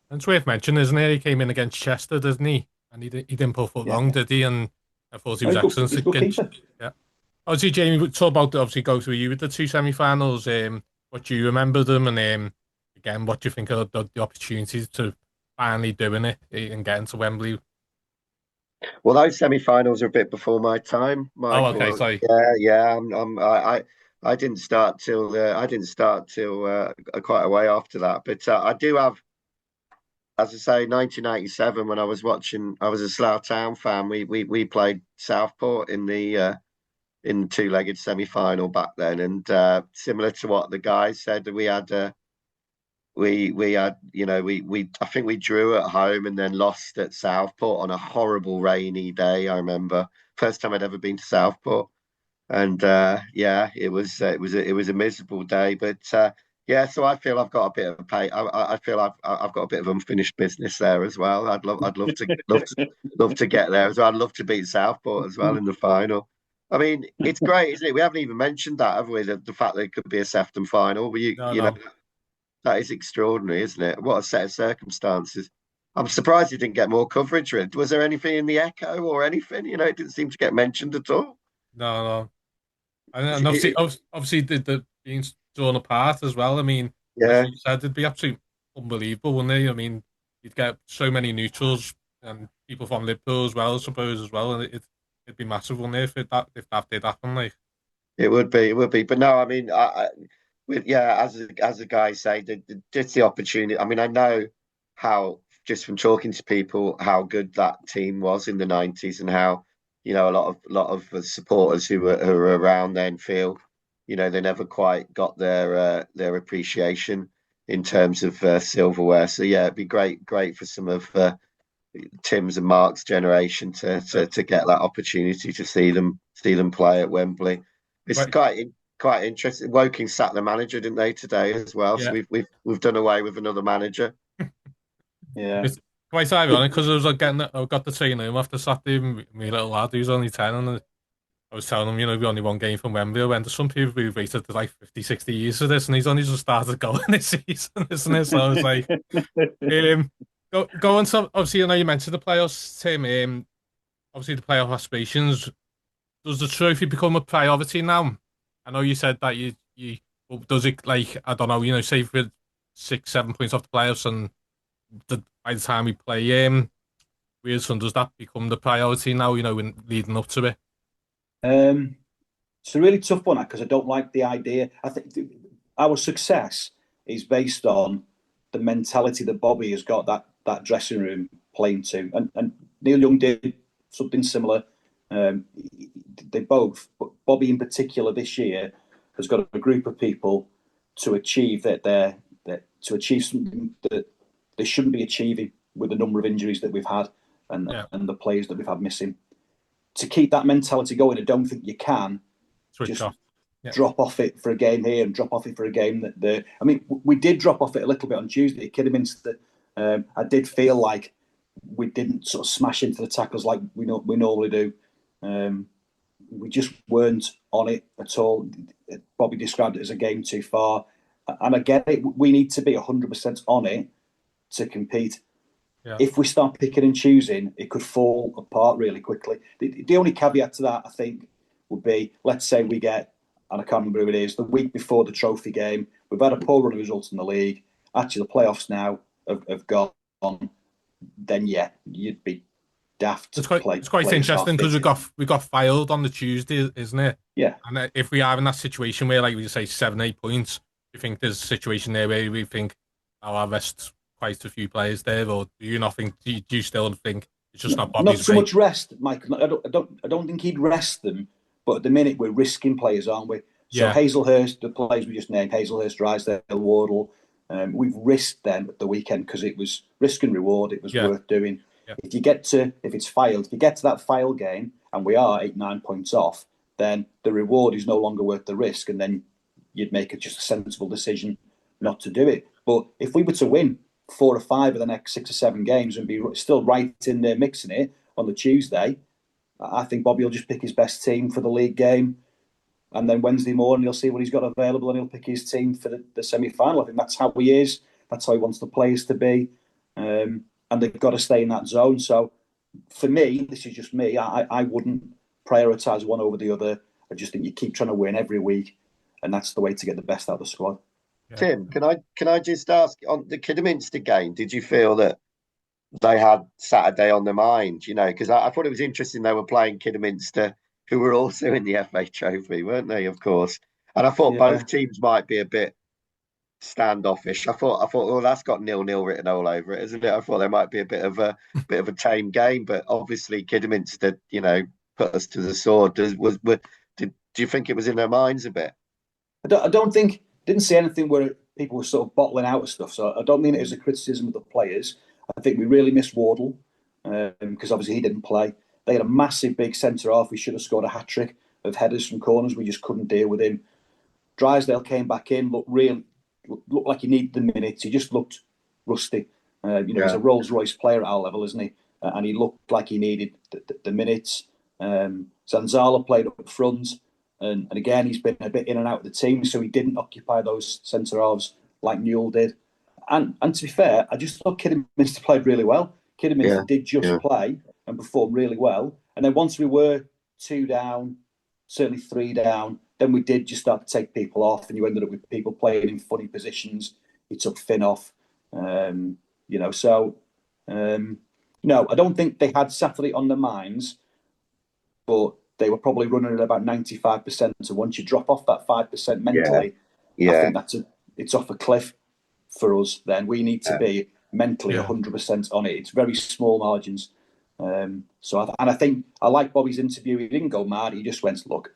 And it's worth mentioning, isn't it? He came in against Chester, didn't he? And he didn't put foot long, did he? And I thought he was excellent against. Obviously, Jamie, we talk about go through you with the two semi-finals. What do you remember them? And again, what do you think of the opportunities to finally doing it and getting to Wembley? Well, those semi-finals are a bit before my time, Michael. Oh, okay, sorry. Yeah. I didn't start till quite a way after that. But I do have, as I say, 1987 when I was a Slough Town fan. We played Southport in the two-legged semi-final back then, and similar to what the guys said, I think we drew at home and then lost at Southport on a horrible rainy day. I remember first time I'd ever been to Southport. And it was a miserable day, but so I feel I've got a bit of I feel I've got a bit of unfinished business there as well. I'd love to get there as well. I'd love to beat Southport as well in the final. I mean, it's great, isn't it? We haven't even mentioned that, have we? The fact that it could be a Sefton final. But that is extraordinary, isn't it? What a set of circumstances. I'm surprised it didn't get more coverage. Was there anything in the Echo or anything? It didn't seem to get mentioned at all. No. And obviously the being drawn apart as well. I mean, as you said, it'd be absolutely unbelievable, wouldn't it? I mean, you'd get so many neutrals and people from Liverpool as well, I suppose, and it'd be massive, wouldn't it, if that did happen? Like, it would be. But no, I mean, as the guys say, just the opportunity. I mean, I know how, just from talking to people, how good that team was in the 90s and how, a lot of supporters who were around then feel, they never quite got their appreciation in terms of silverware. So yeah, it'd be great for some of Tim's and Mark's generation to get that opportunity to see them play at Wembley. It's quite interesting. Woking sacked the manager, didn't they, today as well? Yeah. So we've done away with another manager. Yeah. It's quite ironic because I got the train home after Saturday. My little lad, who's only 10, and I was telling him, we only one game from Wembley. I went to some people who waited to like 50, 60 years for this, and he's only just started going this season, isn't it? So I was like, go on. So obviously, you mentioned the playoffs, Tim. Obviously, the playoff aspirations. Does the trophy become a priority now? I know you said that well, does it, like, I don't know, say for 6, 7 points off the playoffs, and by the time we play Wilson, does that become the priority now? When leading up to it. It's a really tough one because I don't like the idea. I think our success is based on the mentality that Bobby has got that dressing room playing to, and Neil Young did something similar. They both, but Bobby in particular this year has got a group of people to achieve to achieve something that they shouldn't be achieving with the number of injuries that we've had and the players that we've had missing. To keep that mentality going, I don't think you can switch off. Drop off it for a game here and drop off it for a game I mean, we did drop off it a little bit on Tuesday at Kidderminster. I did feel like we didn't sort of smash into the tackles like we normally do. We just weren't on it at all. Bobby described it as a game too far. And I get it. We need to be 100% on it to compete. Yeah. If we start picking and choosing, it could fall apart really quickly. The only caveat to that, I think, would be, let's say we get, and I can't remember who it is, the week before the trophy game, we've had a poor run of results in the league. Actually, the playoffs now have gone. Then, yeah, you'd be daft to play. It's quite interesting because we got filed on the Tuesday, isn't it? Yeah. And if we are in that situation where, like we say, 7, 8 points, you think there's a situation there where we think, I'll rest quite a few players there, or do you not think? Do you still think it's just not Bobby's? Not so much rest, Mike. I don't think he'd rest them, but at the minute we're risking players, aren't we? So Hazelhurst, the players we just named, Hazelhurst, Drysdale, Wardle, we've risked them at the weekend because it was risk and reward. It was worth doing. Yeah. If it's filed, if you get to that file game and we are 8, 9 points off, then the reward is no longer worth the risk, and then you'd make just a sensible decision not to do it. But if we were to win 4 or 5 of the next 6 or 7 games and be still right in there mixing it on the Tuesday, I think Bobby will just pick his best team for the league game, and then Wednesday morning he'll see what he's got available and he'll pick his team for the semi-final. I think that's how he is. That's how he wants the players to be, and they've got to stay in that zone. So for me, this is just me, I wouldn't prioritise one over the other. I just think you keep trying to win every week, and that's the way to get the best out of the squad. Tim, can I just ask, on the Kidderminster game, did you feel that they had Saturday on their mind? Because I thought it was interesting they were playing Kidderminster, who were also in the FA Trophy, weren't they? Of course, and I thought both teams might be a bit standoffish. I thought, well, that's got 0-0 written all over it, isn't it? I thought there might be a bit of a tame game, but obviously Kidderminster, put us to the sword. Do you think it was in their minds a bit? I don't think. Didn't see anything where people were sort of bottling out stuff. So I don't mean it as a criticism of the players. I think we really missed Wardle because obviously he didn't play. They had a massive big centre half. We should have scored a hat trick of headers from corners. We just couldn't deal with him. Drysdale came back in, looked like he needed the minutes. He just looked rusty. He's a Rolls Royce player at our level, isn't he? And he looked like he needed the minutes. Zanzala played up front. And again, he's been a bit in and out of the team, so he didn't occupy those centre halves like Newell did. And to be fair, I just thought Kidderminster played really well. Kidderminster did just play and perform really well. And then once we were 2 down, certainly 3 down, then we did just start to take people off, and you ended up with people playing in funny positions. He took Finn off, No, I don't think they had Saturday on their minds, but they were probably running at about 95%. So once you drop off that 5% mentally, I think it's off a cliff for us. Then we need to be mentally 100% on it. It's very small margins. I think I like Bobby's interview. He didn't go mad. He just went, look,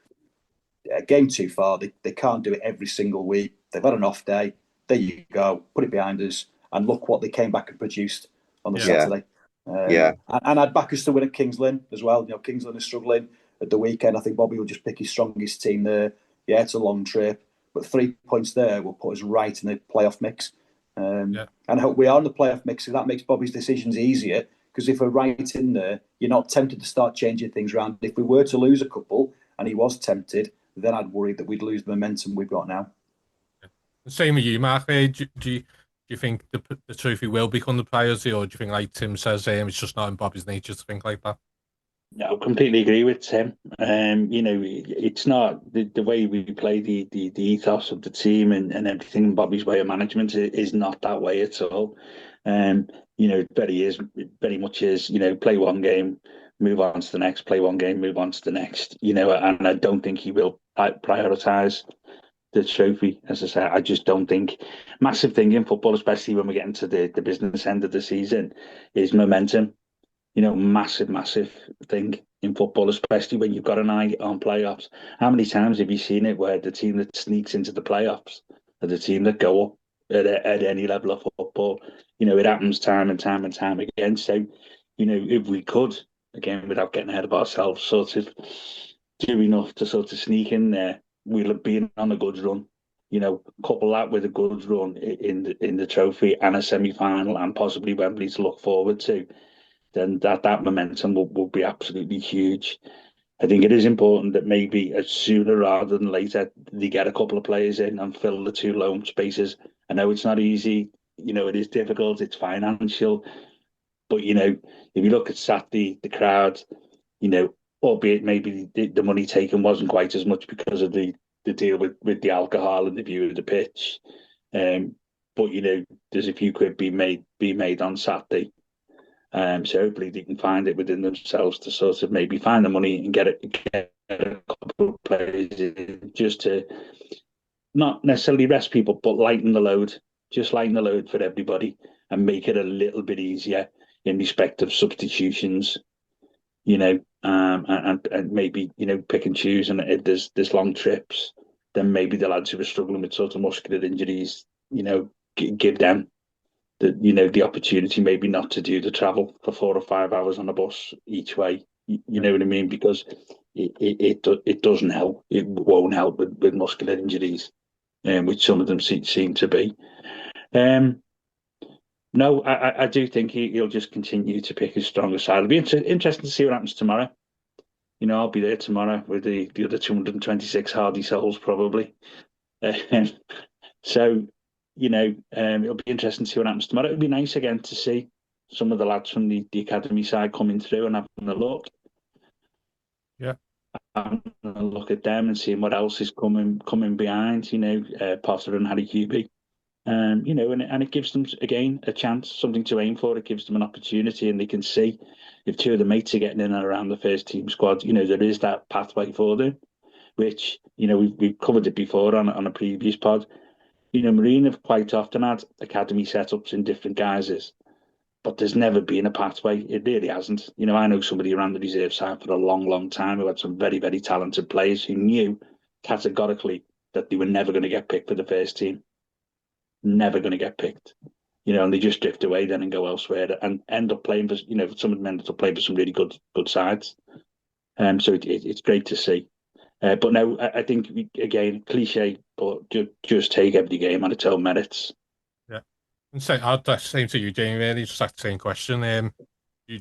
game too far. They can't do it every single week. They've had an off day. There you go. Put it behind us. And look what they came back and produced on the Saturday. And I'd back us to win at Kings Lynn as well. Kings Lynn is struggling at the weekend. I think Bobby will just pick his strongest team there. Yeah, it's a long trip, but 3 points there will put us right in the playoff mix. And I hope we are in the playoff mix, so that makes Bobby's decisions easier. Because if we're right in there, you're not tempted to start changing things around. If we were to lose a couple, and he was tempted, then I'd worry that we'd lose the momentum we've got now. Same with you, Mark. Do you think the trophy will become the priority, or do you think, like Tim says, it's just not in Bobby's nature to think like that? No, I completely agree with Tim. It's not the way we play, the ethos of the team and everything. Bobby's way of management is not that way at all. Very much is, play one game, move on to the next, play one game, move on to the next, and I don't think he will prioritise the trophy. As I say, I just don't think. Massive thing in football, especially when we get into the business end of the season, is momentum. Massive thing in football, especially when you've got an eye on playoffs. How many times have you seen it where the team that sneaks into the playoffs are the team that go up at any level of football? It happens time and time and time again. So, if we could, again, without getting ahead of ourselves, sort of do enough to sort of sneak in there, we'll have been on a good run. Couple that with a good run in the trophy and a semi-final and possibly Wembley to look forward to, then that momentum will be absolutely huge. I think it is important that maybe sooner rather than later they get a couple of players in and fill the two loan spaces. I know it's not easy. It is difficult. It's financial. But, if you look at Saturday, the crowd, albeit maybe the money taken wasn't quite as much because of the deal with the alcohol and the view of the pitch. But, there's a few quid be made on Saturday. So hopefully they can find it within themselves to sort of maybe find the money and get a couple of players in, just to not necessarily rest people, but lighten the load. Just lighten the load for everybody and make it a little bit easier in respect of substitutions, and maybe, pick and choose. And if there's long trips, then maybe the lads who are struggling with sort of muscular injuries, give them the opportunity maybe not to do the travel for 4 or 5 hours on a bus each way. You know what I mean? Because it doesn't help. It won't help with muscular injuries, which some of them seem to be. No, I do think he'll just continue to pick his stronger side. It'll be interesting to see what happens tomorrow. I'll be there tomorrow with the other 226 hardy souls probably. So, it'll be interesting to see what happens tomorrow. It'll be nice again to see some of the lads from the academy side coming through and having a look. Yeah. Having a look at them and seeing what else is coming behind, Potter and Harry Hubie. And it gives them, again, a chance, something to aim for. It gives them an opportunity, and they can see if two of the mates are getting in and around the first team squad, there is that pathway for them, which, we've covered it before on a previous pod. Marine have quite often had academy setups in different guises, but there's never been a pathway. It really hasn't. I know somebody around the reserve side for a long, long time who had some very, very talented players who knew categorically that they were never going to get picked for the first team. Never going to get picked. And they just drift away then and go elsewhere and end up playing for, some of them ended up playing for some really good sides. So it's great to see. But no, I think, again, cliche, but just take every game on its own merits. Yeah. And same to you, Jamie, really. Just like the same question. You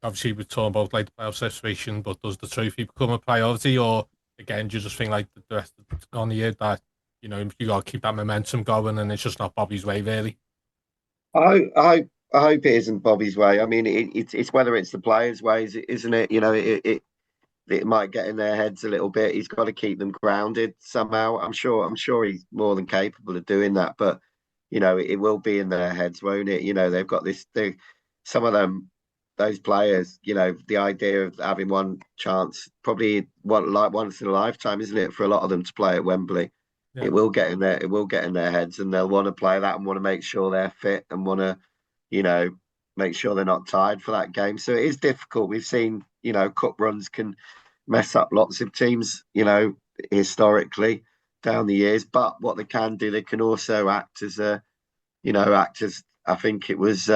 obviously, we're talking about like the playoff situation, but does the trophy become a priority? Or, again, do you just think like the rest of the year that, you got to keep that momentum going and it's just not Bobby's way, really? I hope it isn't Bobby's way. I mean, it's whether it's the players' ways, isn't it? It might get in their heads a little bit. He's got to keep them grounded somehow. I'm sure he's more than capable of doing that. But it will be in their heads, won't it? They've got this. Some of them, those players, the idea of having one chance, probably once in a lifetime, isn't it, for a lot of them to play at Wembley? Yeah. It will get in their heads, and they'll want to play that and want to make sure they're fit and want to, make sure they're not tired for that game. So it is difficult. We've seen, cup runs can mess up lots of teams, historically down the years. But what they can do, they can also act as I think it was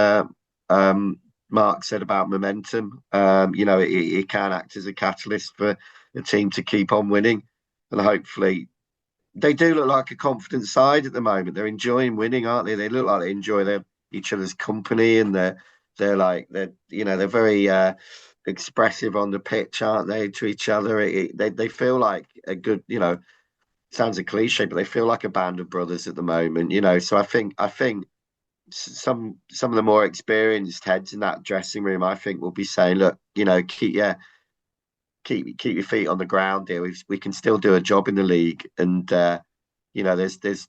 Mark said about momentum. It can act as a catalyst for the team to keep on winning, and hopefully, they do look like a confident side at the moment. They're enjoying winning, aren't they? They look like they enjoy each other's company, and they're very expressive on the pitch, aren't they, to each other? They feel like a good, sounds a cliche, but they feel like a band of brothers at the moment, So I think some of the more experienced heads in that dressing room, I think, will be saying, look, keep your feet on the ground here. We can still do a job in the league, and there's this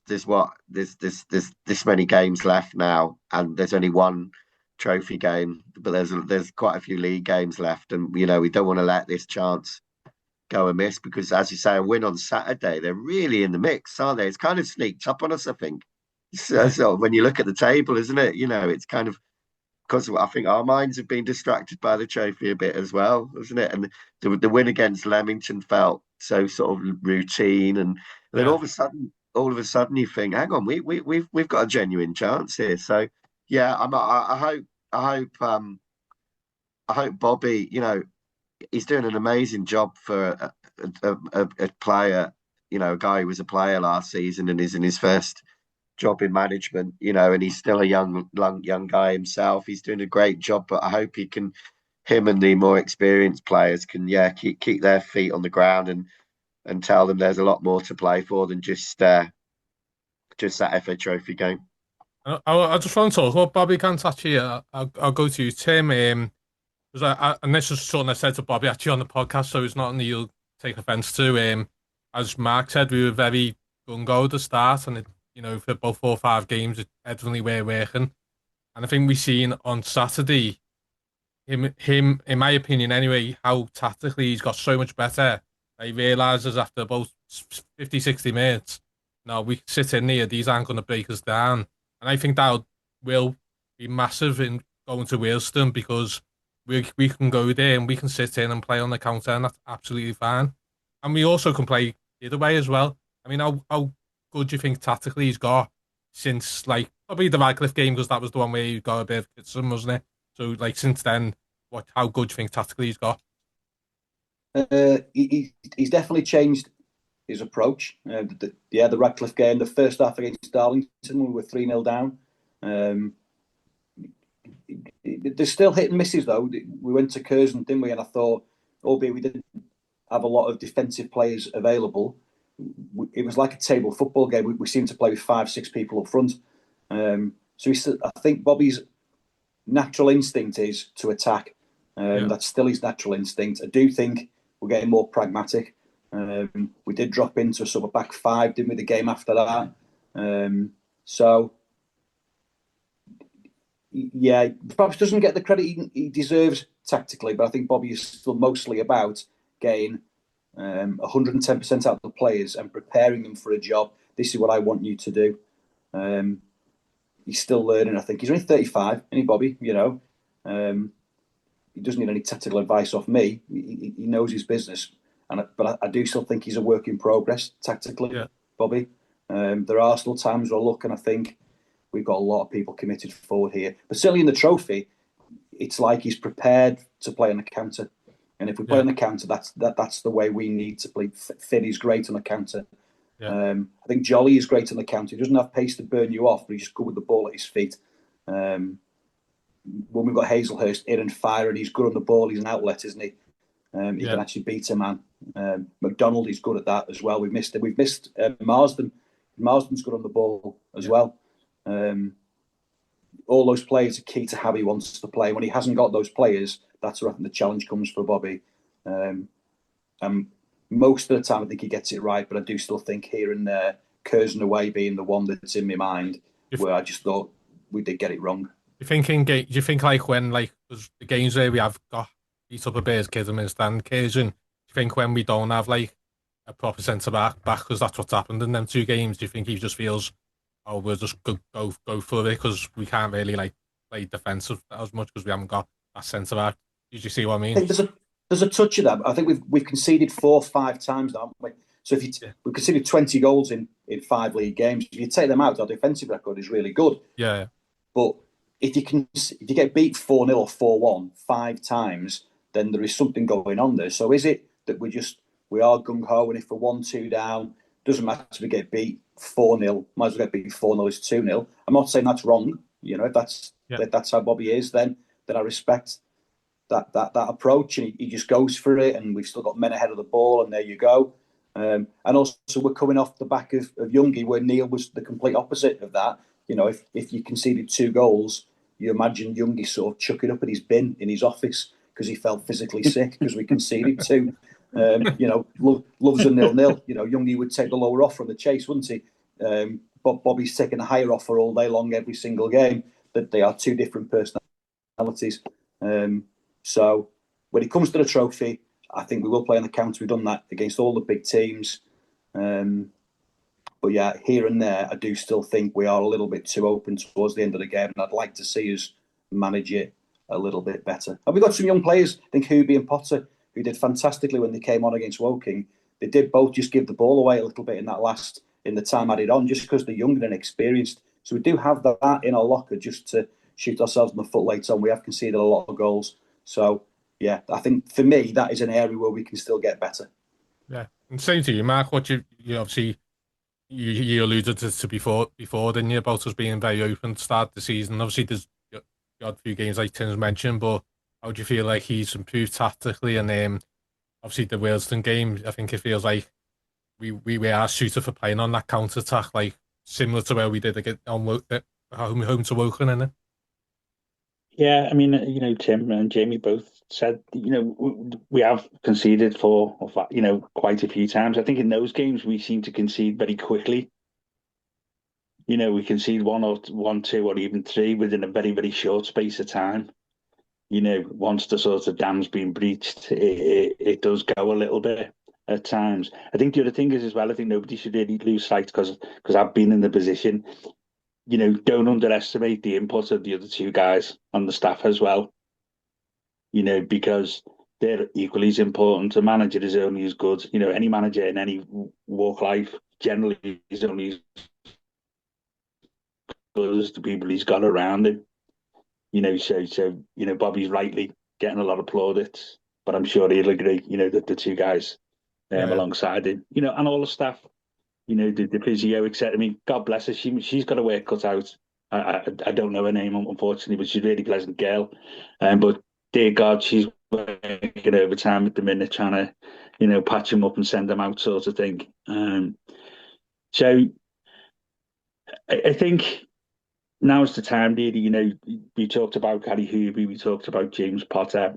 many games left now, and there's only one trophy game, but there's quite a few league games left, and we don't want to let this chance go amiss, because, as you say, a win on Saturday, they're really in the mix, aren't they? It's kind of sneaked up on us, I think. So when you look at the table, isn't it? It's kind of, because I think our minds have been distracted by the trophy a bit as well, isn't it? And the win against Leamington felt so sort of routine, and then all of a sudden, you think, hang on, we've got a genuine chance here. So yeah, I hope Bobby, he's doing an amazing job for a player, a guy who was a player last season and is in his first job in management, and he's still a young guy himself. He's doing a great job, but I hope him and the more experienced players can, keep their feet on the ground and tell them there's a lot more to play for than just that FA Trophy game. I just want to talk about Bobby Gant, actually. I'll go to you, Tim. And this is something I said to Bobby actually on the podcast, so it's not you'll take offence to. As Mark said, we were very gung-ho at the start, and for about 4 or 5 games, it definitely were working. And I think we seen on Saturday, him, in my opinion anyway, how tactically he's got so much better. He realises after about 50, 60 minutes, no, we sit in here, these aren't going to break us down. And I think that will be massive in going to Wilston, because we can go there and we can sit in and play on the counter, and that's absolutely fine. And we also can play the other way as well. I mean, how good do you think tactically he's got since, probably the Radcliffe game, because that was the one where he got a bit of criticism, wasn't it? So, since then, how good do you think tactically he's got? He's definitely changed his approach. The Radcliffe game, the first half against Darlington, when we were 3-0 down. There's still hit and misses, though. We went to Curzon, didn't we? And I thought, albeit we didn't have a lot of defensive players available, it was like a table football game. We seemed to play with 5-6 people up front. So I think Bobby's natural instinct is to attack. That's still his natural instinct. I do think we're getting more pragmatic. We did drop into a sort of back 5, didn't we, the game after that? So, yeah, perhaps doesn't get the credit he deserves tactically, but I think Bobby is still mostly about getting 110% out of the players and preparing them for a job. This is what I want you to do. He's still learning, I think. He's only 35, isn't he, Bobby? He doesn't need any tactical advice off me. He knows his business. But I do still think he's a work in progress tactically, Bobby. There are still times where I look and I think we've got a lot of people committed forward here. But certainly in the trophy, it's like he's prepared to play on the counter. And if we play on the counter, that's the way we need to play. Finn is great on the counter. I think Jolly is great on the counter. He doesn't have pace to burn you off, but he's just good with the ball at his feet. When we've got Hazelhurst in and fire, and he's good on the ball, he's an outlet, isn't he? He can actually beat a man. McDonald is good at that as well. We've missed Marsden. Marsden's good on the ball as well. All those players are key to how he wants to play. When he hasn't got those players, that's where I think the challenge comes for Bobby. Most of the time, I think he gets it right, but I do still think here and there, Curzon away being the one that's in my mind, where I just thought we did get it wrong. Do you think when the games where we have got beat up a bit as Kidderminster and Curzon, do you think when we don't have a proper centre back, because that's what's happened in them 2 games, do you think he just feels, we'll just go for it because we can't really play defensive as much because we haven't got that centre back? Did you see what I mean? I think there's a touch of that. I think we've conceded 4 or 5 times now, haven't we? So if we've conceded 20 goals in 5 league games, if you take them out, our defensive record is really good. Yeah. But if you get beat 4-0 or 4-1 5 times, then there is something going on there. So is it that we are gung-ho, and if we're 1-2 down, Doesn't matter if we get beat 4-0. Might as well get beat 4-0 as 2-0. I'm not saying that's wrong. If that's how Bobby is, then I respect that approach, and he just goes for it. And we've still got men ahead of the ball, and there you go. And also we're coming off the back of Youngie, where Neil was the complete opposite of that. If you conceded 2 goals, you imagine Youngie sort of chucking up at his bin in his office because he felt physically sick because we conceded 2. Loves a 0-0. Youngie would take the lower offer on the chase, wouldn't he? But Bobby's taking a higher offer all day long, every single game. That they are 2 different personalities. So when it comes to the trophy, I think we will play on the counter. We've done that against all the big teams. But yeah, here and there, I do still think we are a little bit too open towards the end of the game, and I'd like to see us manage it a little bit better. And we've got some young players, I think Hooby and Potter, who did fantastically when they came on against Woking. They did both just give the ball away a little bit in the time added on, just because they're young and inexperienced. So we do have that in our locker just to shoot ourselves in the foot later on. We have conceded a lot of goals. So, yeah, I think for me, that is an area where we can still get better. Yeah. And same to you, Mark. What you obviously, you alluded to before, didn't you, about us being very open to start the season. Obviously, there's got a few games like Tim's mentioned, but how do you feel like he's improved tactically? And obviously, the Wilston game, I think it feels like we are suited for playing on that counter attack, like similar to where we did against home to Woking, isn't it? Yeah, I mean, Tim and Jamie both said, we have conceded quite a few times. I think in those games we seem to concede very quickly. We concede 1, 2, or even 3 within a very, very short space of time. Once the sort of dam's been breached, it does go a little bit at times. I think the other thing is as well, I think nobody should really lose sight, because I've been in the position, don't underestimate the input of the other 2 guys on the staff as well, because they're equally as important. A manager is only as good, any manager in any walk of life generally is only as good as the people he's got around him. So Bobby's rightly getting a lot of plaudits, but I'm sure he'll agree, that the 2 guys alongside him, and all the staff, the physio, etc. I mean, God bless her, she's got her work cut out. I don't know her name, unfortunately, but she's a really pleasant girl. But dear God, she's working overtime at the minute, trying to, patch him up and send him out, sort of thing. So I think now's the time, really. We talked about Gary Hooby, we talked about James Potter.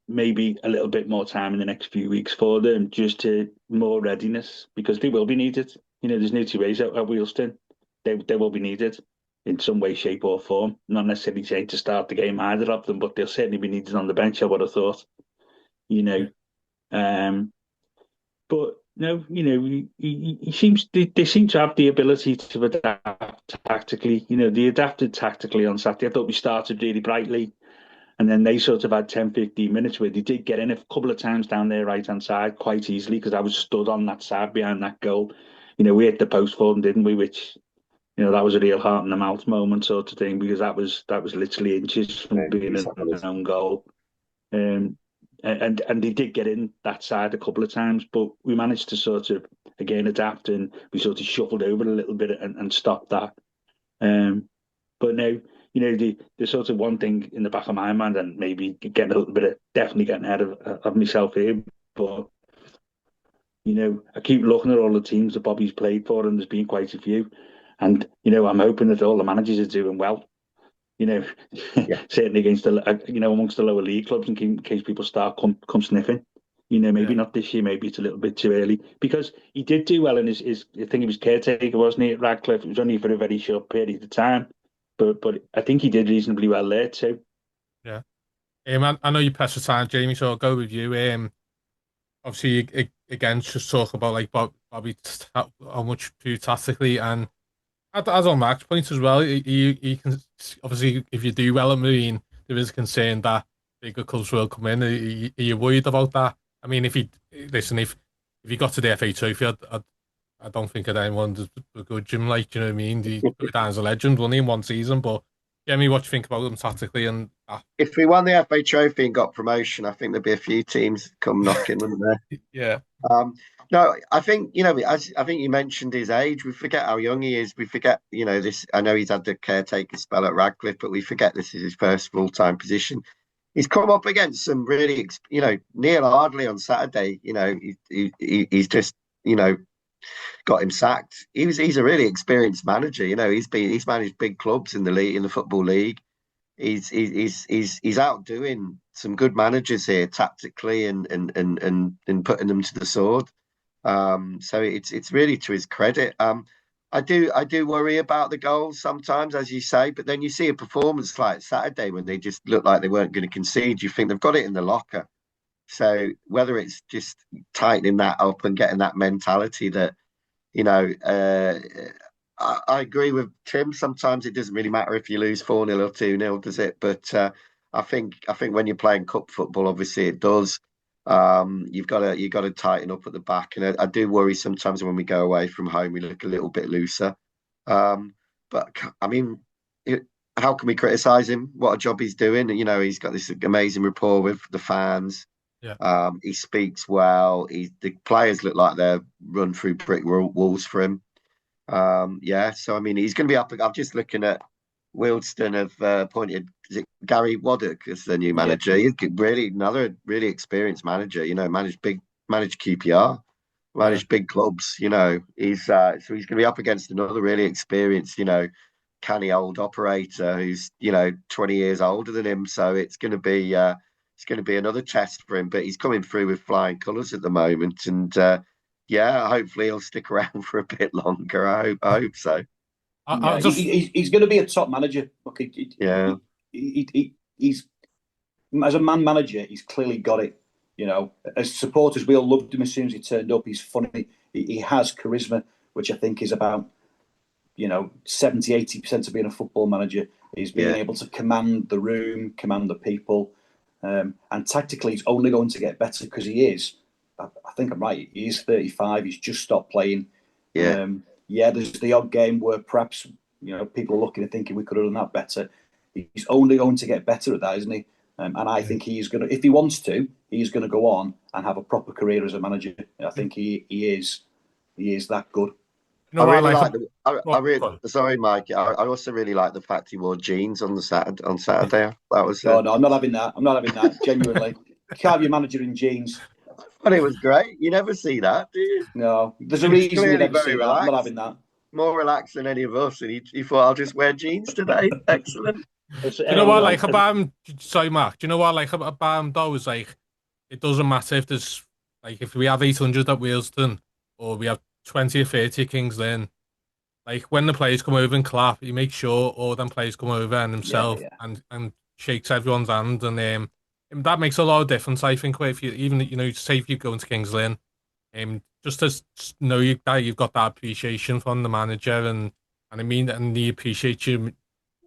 Maybe a little bit more time in the next few weeks for them, just to more readiness, because they will be needed. There's no 2 ways at Wealdstone. They will be needed in some way, shape, or form. Not necessarily saying to start the game, either of them, but they'll certainly be needed on the bench, I would have thought. But no, he seems they seem to have the ability to adapt tactically. They adapted tactically on Saturday. I thought we started really brightly, and then they sort of had 10, 15 minutes where they did get in a couple of times down their right-hand side quite easily, because I was stood on that side behind that goal. We hit the post for them, didn't we? Which, that was a real heart in the mouth moment, sort of thing, because that was literally inches from being an own goal. And they did get in that side a couple of times, but we managed to sort of again adapt, and we sort of shuffled over a little bit and stopped that. But now, the sort of one thing in the back of my mind, and maybe definitely getting ahead of myself here, but I keep looking at all the teams that Bobby's played for, and there's been quite a few, and I'm hoping that all the managers are doing well. Certainly against amongst the lower league clubs, in case people start come sniffing. Maybe not this year, maybe it's a little bit too early, because he did do well in his I think he was caretaker, wasn't he, at Radcliffe? It was only for a very short period of time, but I think he did reasonably well there too. Yeah. I know you pressed for time, Jamie, so I'll go with you. Obviously, again, just talk about like Bobby, how much pure tactically, and as on Mark's point as well, you can obviously, if you do well at Marine, there is concern that bigger clubs will come in. Are you worried about that? I mean, if you got to the FA Trophy, I don't think that anyone does a good gym, like, do you know what I mean? He put down as a legend, won in one season, but yeah, I mean, what do you think about them tactically? And if we won the FA Trophy and got promotion, I think there'd be a few teams come knocking, wouldn't there? Yeah. No, I think, I think you mentioned his age. We forget how young he is. We forget, this. I know he's had the caretaker spell at Radcliffe, but we forget this is his first full-time position. He's come up against some really, Neil Ardley on Saturday. He's just, got him sacked. He's a really experienced manager. He's managed big clubs in the league, in the football league. He's outdoing some good managers here tactically and putting them to the sword. So it's really to his credit. I do worry about the goals sometimes, as you say, but then you see a performance like Saturday when they just looked like they weren't going to concede. You think they've got it in the locker. So whether it's just tightening that up and getting that mentality that, I agree with Tim. Sometimes it doesn't really matter if you lose 4-0 or 2-0, does it? But I think when you're playing cup football, obviously it does. You've got to tighten up at the back, and I do worry sometimes when we go away from home, we look a little bit looser. But I mean, how can we criticise him? What a job he's doing! He's got this amazing rapport with the fans. Yeah. He speaks well. The players look like they're run through brick walls for him. So I mean, he's going to be up. I'm just looking at Wildston have appointed, is it Gary Waddock as the new manager? Yeah. He's really another really experienced manager. Managed QPR, managed big clubs. He's so he's going to be up against another really experienced, canny old operator who's 20 years older than him. So it's going to be another test for him. But he's coming through with flying colours at the moment, and hopefully he'll stick around for a bit longer. I hope so. He's going to be a top manager. He's as a manager, he's clearly got it. As supporters, we all loved him as soon as he turned up. He's funny. He has charisma, which I think is about 70-80% of being a football manager. Is being able to command the room, command the people, and tactically, he's only going to get better because he is. I think I'm right. He is 35. He's just stopped playing. There's the odd game where perhaps people are looking and thinking we could have done that better. He's only going to get better at that, isn't he? And I think he's going to, if he wants to, he's going to go on and have a proper career as a manager. I think he is that good. Sorry, Mike. I also really like the fact he wore jeans on Saturday. That was no, I'm not having that. Genuinely, you can't be a manager in jeans. But it was great. You never see that, do you? No, there's a reason you never see that. I'm not having that. More relaxed than any of us, and he thought, I'll just wear jeans today. Excellent. Do you know what I like about him? Sorry, Mark. Do you know what I like about him though? Is like it doesn't matter if there's if we have 800 at Wealdstone or we have 20 or 30 at Kings Lynn. Like when the players come over and clap, he makes sure all them players come over and himself and shakes everyone's hand, and that makes a lot of difference. I think if you say if you go into Kings Lynn, just to know that you've got that appreciation from the manager, and he appreciates you,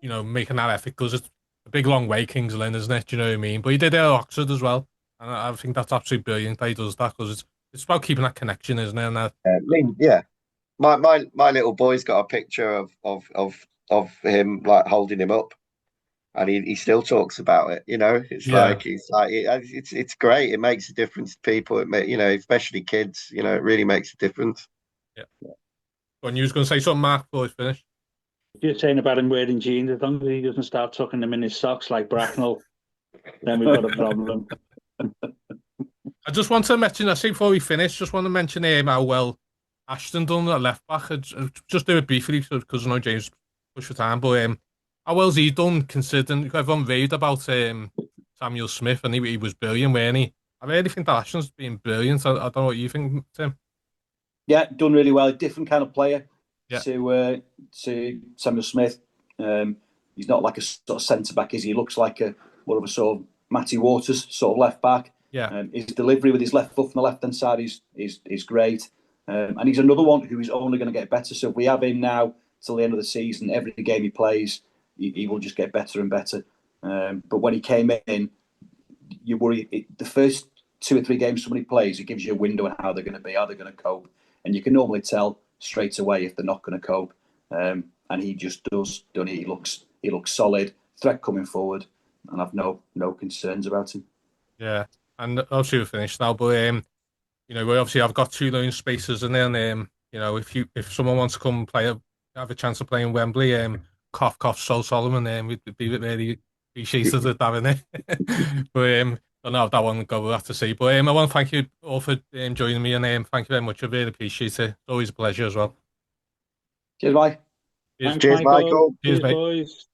making that effort because it's a big long way, Kings Lynn, isn't it? Do you know what I mean? But he did it at Oxford as well, and I think that's absolutely brilliant that he does that because it's about keeping that connection, isn't it? And My little boy's got a picture of him like holding him up, and he still talks about it. It's great. It makes a difference to people. Especially kids. It really makes a difference. Yeah. When you was going to say something, Mark, before we finish. You're saying about him wearing jeans. As long as he doesn't start tucking them in his socks like Bracknell, then we've got a problem. I just want to mention, before we finish, how well Ashton done at left back. I'd just do it briefly because I know James pushed for time, but how well's he done considering everyone raved about Samuel Smith and he was brilliant, weren't he? I really think that Ashton's been brilliant. I don't know what you think, Tim. Yeah, done really well. A different kind of player to Samuel Smith. He's not like a sort of centre back, is he? He looks like more of a sort of Matty Waters sort of left back. Yeah. His delivery with his left foot from the left hand side is great. And he's another one who is only going to get better. So if we have him now till the end of the season, every game he plays, he will just get better and better. But when he came in, you worry the first 2 or 3 games somebody plays, it gives you a window on how they're going to be, how they're going to cope, and you can normally tell straight away if they're not going to cope. And he just does, don't he? He looks solid, threat coming forward, and I've no concerns about him. Yeah, and obviously we're finished now, but you know, we obviously I've got 2 loan spaces in there, and you know, if someone wants to come play, have a chance of playing Wembley, cough, Sol Solomon, we'd be really appreciative of that, innit? But I don't know if that one go. We'll have to see. But I want to thank you all for joining me, and thank you very much. I really appreciate it. It's always a pleasure as well. Cheers, bye. Cheers, Michael. Cheers, mate. Boys.